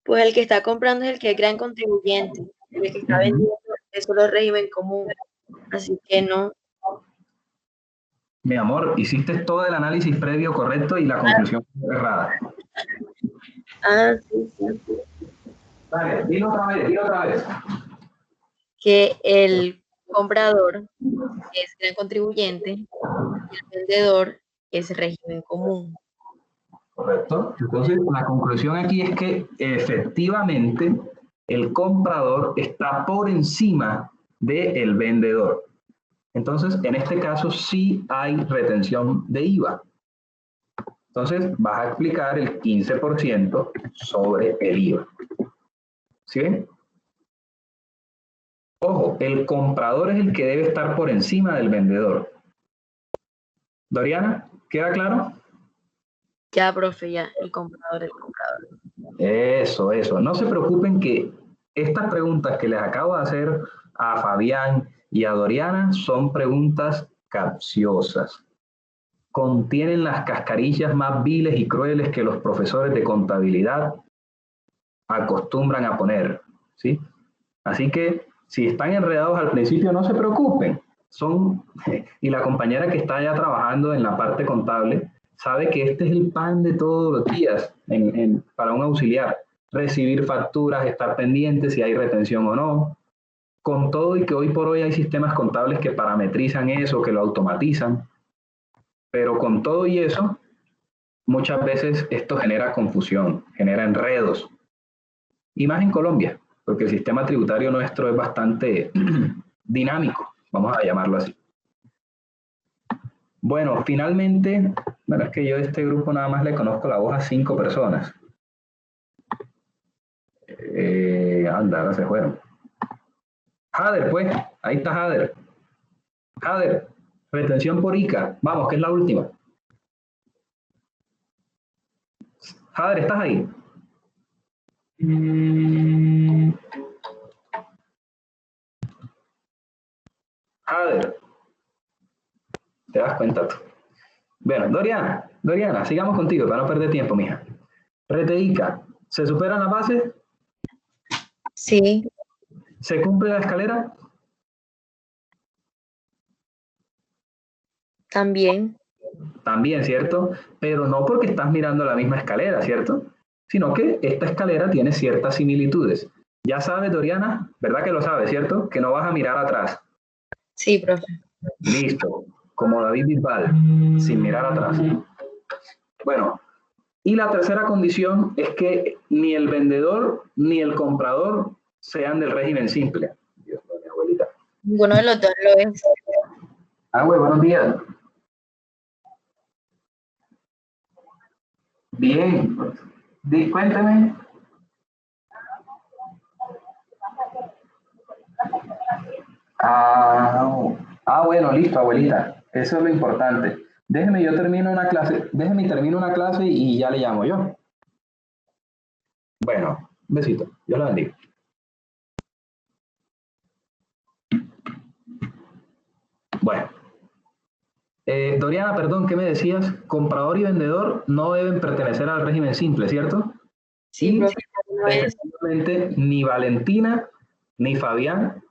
pues el que está comprando es el que es gran contribuyente. El que está vendiendo es solo régimen común. Así que no. Mi amor, hiciste todo el análisis previo correcto y la conclusión fue errada. Ah, sí, sí. Vale, dilo otra vez. Que el comprador es gran contribuyente y el vendedor es régimen común. Correcto. Entonces, la conclusión aquí es que efectivamente el comprador está por encima del vendedor. Entonces, en este caso sí hay retención de IVA. Entonces, vas a explicar el 15% sobre el IVA. ¿Sí ven? Ojo, el comprador es el que debe estar por encima del vendedor. Doriana, ¿queda claro? Ya, profe, ya, el comprador, el comprador. Eso. No se preocupen que estas preguntas que les acabo de hacer a Fabián y a Doriana son preguntas capciosas. Contienen las cascarillas más viles y crueles que los profesores de contabilidad acostumbran a poner, ¿sí? Así que si están enredados al principio, no se preocupen. Y la compañera que está ya trabajando en la parte contable sabe que este es el pan de todos los días para un auxiliar. Recibir facturas, estar pendientes si hay retención o no. Con todo y que hoy por hoy hay sistemas contables que parametrizan eso, que lo automatizan. Pero con todo y eso, muchas veces esto genera confusión, genera enredos. Y más en Colombia, porque el sistema tributario nuestro es bastante dinámico, vamos a llamarlo así. Bueno, finalmente, bueno, es que yo de este grupo nada más le conozco la voz a 5 personas. Anda, ahora se fueron. Jader, pues, ahí está Jader. Jader, retención por ICA, vamos, que es la última. Jader, ¿estás ahí? Jader, te das cuenta tú. Bueno, Doriana, sigamos contigo para no perder tiempo, mija. Reteica, ¿se superan las bases? Sí, ¿Se cumple la escalera? también. También, ¿cierto? Pero no porque estás mirando la misma escalera, ¿cierto? Sino que esta escalera tiene ciertas similitudes. Ya sabes, Doriana, ¿verdad que lo sabes, cierto? Que no vas a mirar atrás. Sí, profe. Listo, como David Bisbal, sin mirar atrás. Bueno, y la tercera condición es que ni el vendedor ni el comprador sean del régimen simple. Dios mío, mi abuelita. Ninguno de los dos lo es. Güey, buenos días. Bien, cuéntame. Bueno, listo, abuelita. Eso es lo importante. Déjeme, yo termino una clase, termino una clase y ya le llamo yo. Bueno, un besito. Dios la bendiga. Bueno. Doriana, perdón, ¿qué me decías? Comprador y vendedor no deben pertenecer al régimen simple, ¿cierto? Sí, Y profe, una vez. efectivamente, ni Valentina ni Fabián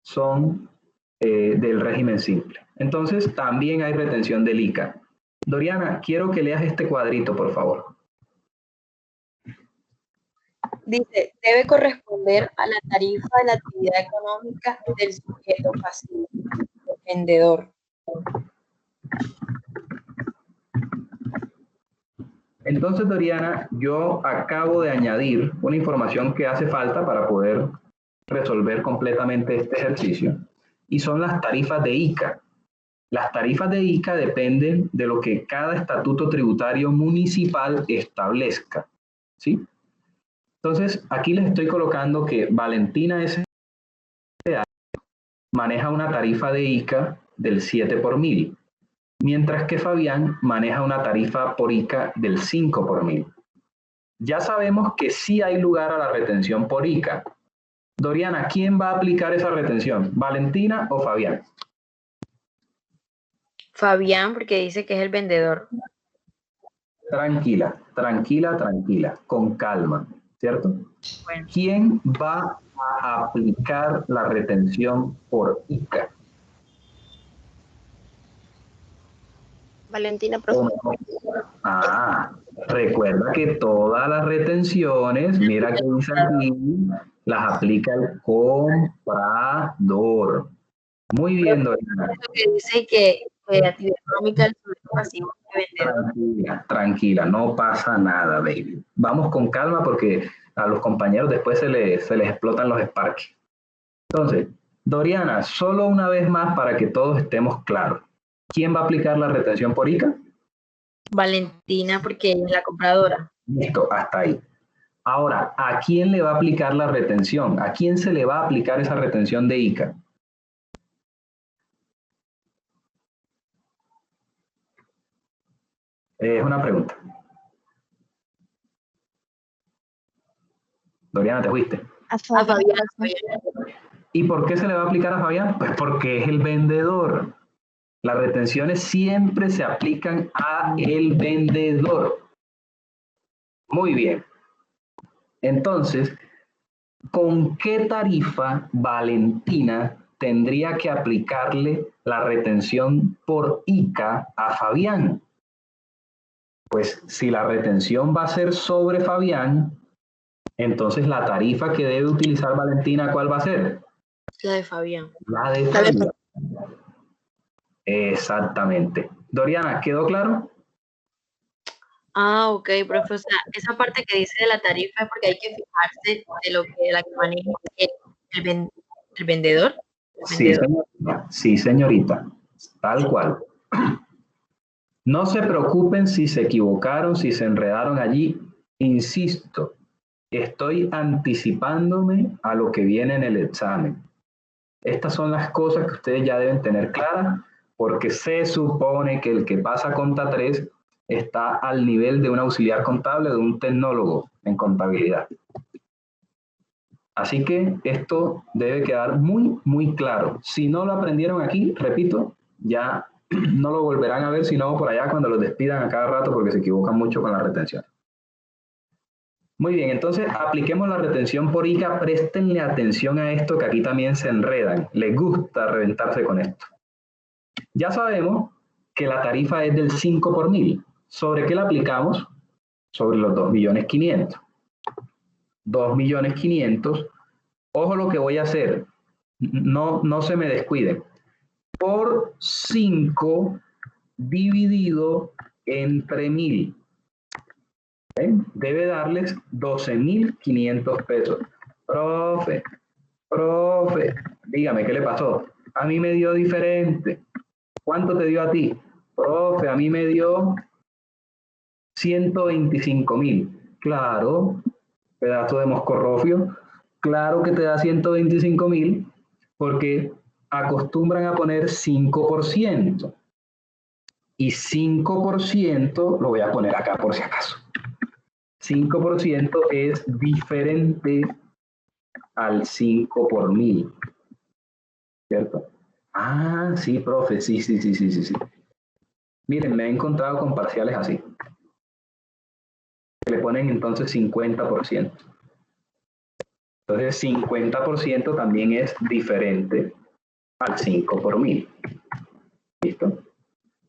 son del régimen simple. Entonces, también hay retención del ICA. Doriana, quiero que leas este cuadrito, por favor. Dice, debe corresponder a la tarifa de la actividad económica del sujeto pasivo, el vendedor. Entonces, Doriana, yo acabo de añadir una información que hace falta para poder resolver completamente este ejercicio, y son las tarifas de ICA. Las tarifas de ICA dependen de lo que cada estatuto tributario municipal establezca, ¿sí? Entonces, aquí les estoy colocando que Valentina S.A. maneja una tarifa de ICA del 7 por 1000, mientras que Fabián maneja una tarifa por ICA del 5 por 1000. Ya sabemos que sí hay lugar a la retención por ICA. Doriana, ¿quién va a aplicar esa retención? ¿Valentina o Fabián? Fabián, porque dice que es el vendedor. Tranquila, tranquila, tranquila, con calma, ¿cierto? Bueno. ¿Quién va a aplicar la retención por ICA? Valentina, profe. Recuerda que todas las retenciones, mira que dice aquí, las aplica el comprador. Muy bien, Doriana. Que dice que actividad económica del sujeto pasivo es vendedor. Tranquila, tranquila, no pasa nada, baby. Vamos con calma porque a los compañeros después se les explotan los sparks. Entonces, Doriana, solo una vez más para que todos estemos claros. ¿Quién va a aplicar la retención por ICA? Valentina, porque ella es la compradora. Listo, hasta ahí. Ahora, ¿a quién le va a aplicar la retención? ¿A quién se le va a aplicar esa retención de ICA? Es una pregunta. Doriana, ¿te fuiste? A Fabián. ¿Y por qué se le va a aplicar a Fabián? Pues porque es el vendedor. Las retenciones siempre se aplican a el vendedor. Muy bien. Entonces, ¿con qué tarifa Valentina tendría que aplicarle la retención por ICA a Fabián? Pues si la retención va a ser sobre Fabián, entonces la tarifa que debe utilizar Valentina, ¿cuál va a ser? La de Fabián. La de Fabián. Exactamente. Doriana, ¿quedó claro? Ah, ok, profe. O sea, esa parte que dice de la tarifa es porque hay que fijarse de lo que la que maneja el vendedor. Sí, señorita. Sí, señorita. Tal cual. No se preocupen si se equivocaron, si se enredaron allí. Insisto, estoy anticipándome a lo que viene en el examen. Estas son las cosas que ustedes ya deben tener claras, porque se supone que el que pasa Conta 3 está al nivel de un auxiliar contable, de un tecnólogo en contabilidad. Así que esto debe quedar muy, muy claro. Si no lo aprendieron aquí, repito, ya no lo volverán a ver, sino por allá cuando los despidan a cada rato porque se equivocan mucho con la retención. Muy bien, entonces apliquemos la retención por ICA. Préstenle atención a esto que aquí también se enredan. Les gusta reventarse con esto. Ya sabemos que la tarifa es del 5 por 1000. ¿Sobre qué la aplicamos? Sobre los 2.500.000. 2.500.000. Ojo lo que voy a hacer. No se me descuiden. Por 5 dividido entre 1000. Debe darles 12.500 pesos. Profe, dígame, ¿qué le pasó? A mí me dio diferente. ¿Cuánto te dio a ti? Profe, a mí me dio 125.000. Claro, pedazo de moscorrofio. Claro que te da 125.000 porque acostumbran a poner 5%. y 5% lo voy a poner acá por si acaso. 5% es diferente al 5 por 1000. ¿Cierto? Ah, sí, profe, sí. Miren, me he encontrado con parciales así. Le ponen entonces 50%. Entonces 50% también es diferente al 5 por 1000. ¿Listo?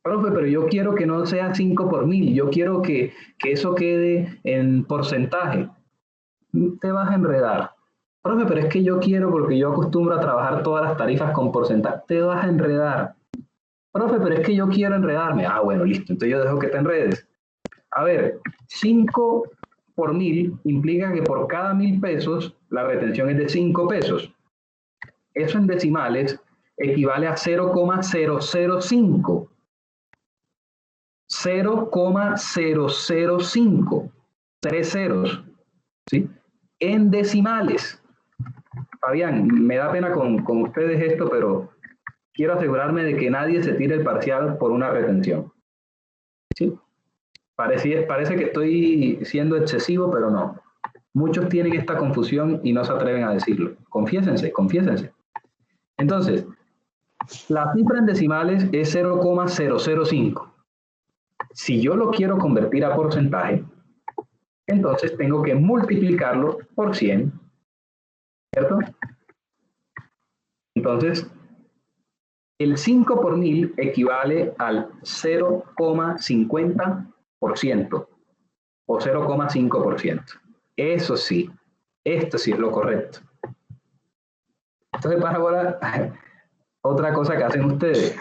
Profe, pero yo quiero que no sea 5 por 1000, yo quiero que eso quede en porcentaje. Te vas a enredar. Profe, pero es que yo quiero porque yo acostumbro a trabajar todas las tarifas con porcentaje. Te vas a enredar. Profe, pero es que yo quiero enredarme. Ah, bueno, listo, entonces yo dejo que te enredes. A ver, 5 por 1000 implica que por cada 1000 pesos la retención es de 5 pesos. Eso en decimales equivale a 0,005. 0,005. 3 ceros. ¿Sí? En decimales. Fabián, me da pena con ustedes esto, pero quiero asegurarme de que nadie se tire el parcial por una retención. ¿Sí? Parece que estoy siendo excesivo, pero no. Muchos tienen esta confusión y no se atreven a decirlo. Confiésense. Entonces, la cifra en decimales es 0,005. Si yo lo quiero convertir a porcentaje, entonces tengo que multiplicarlo por 100. ¿Cierto? Entonces, el 5 por 1000 equivale al 0,50% o 0,5%. Eso sí, esto sí es lo correcto. Entonces, para ahora, otra cosa que hacen ustedes.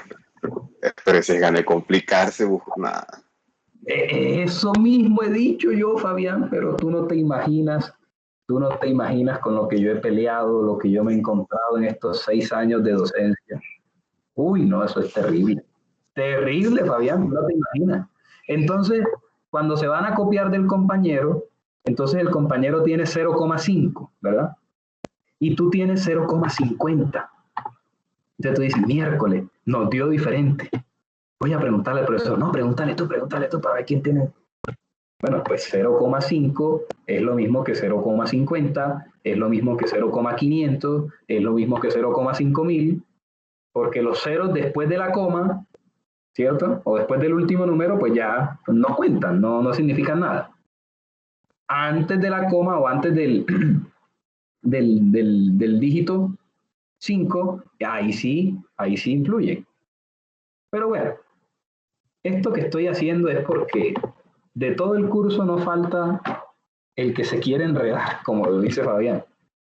Pero ese gana de complicarse, nada. Eso mismo he dicho yo, Fabián, pero tú no te imaginas con lo que yo he peleado, lo que yo me he encontrado en estos 6 años de docencia. Uy, no, eso es terrible. Terrible, Fabián, no te imaginas. Entonces, cuando se van a copiar del compañero, entonces el compañero tiene 0,5, ¿verdad? Y tú tienes 0,50. Entonces tú dices, miércoles, nos dio diferente. Voy a preguntarle al profesor. No, pregúntale tú para ver quién tiene. Bueno, pues 0,5 es lo mismo que 0,50, es lo mismo que 0,500, es lo mismo que 0,5000, porque los ceros después de la coma, ¿cierto? O después del último número, pues ya no cuentan, no significan nada. Antes de la coma o antes del dígito 5, ahí sí influye. Pero bueno, esto que estoy haciendo es porque de todo el curso no falta el que se quiere enredar, como lo dice Fabián.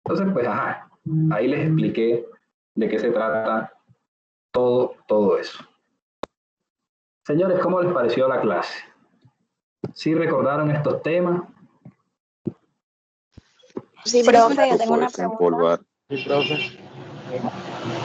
Entonces, pues, ahí les expliqué de qué se trata todo eso. Señores, ¿cómo les pareció la clase? ¿Sí recordaron estos temas? Sí, profe, yo tengo una pregunta. Desempolvar. Sí, profe.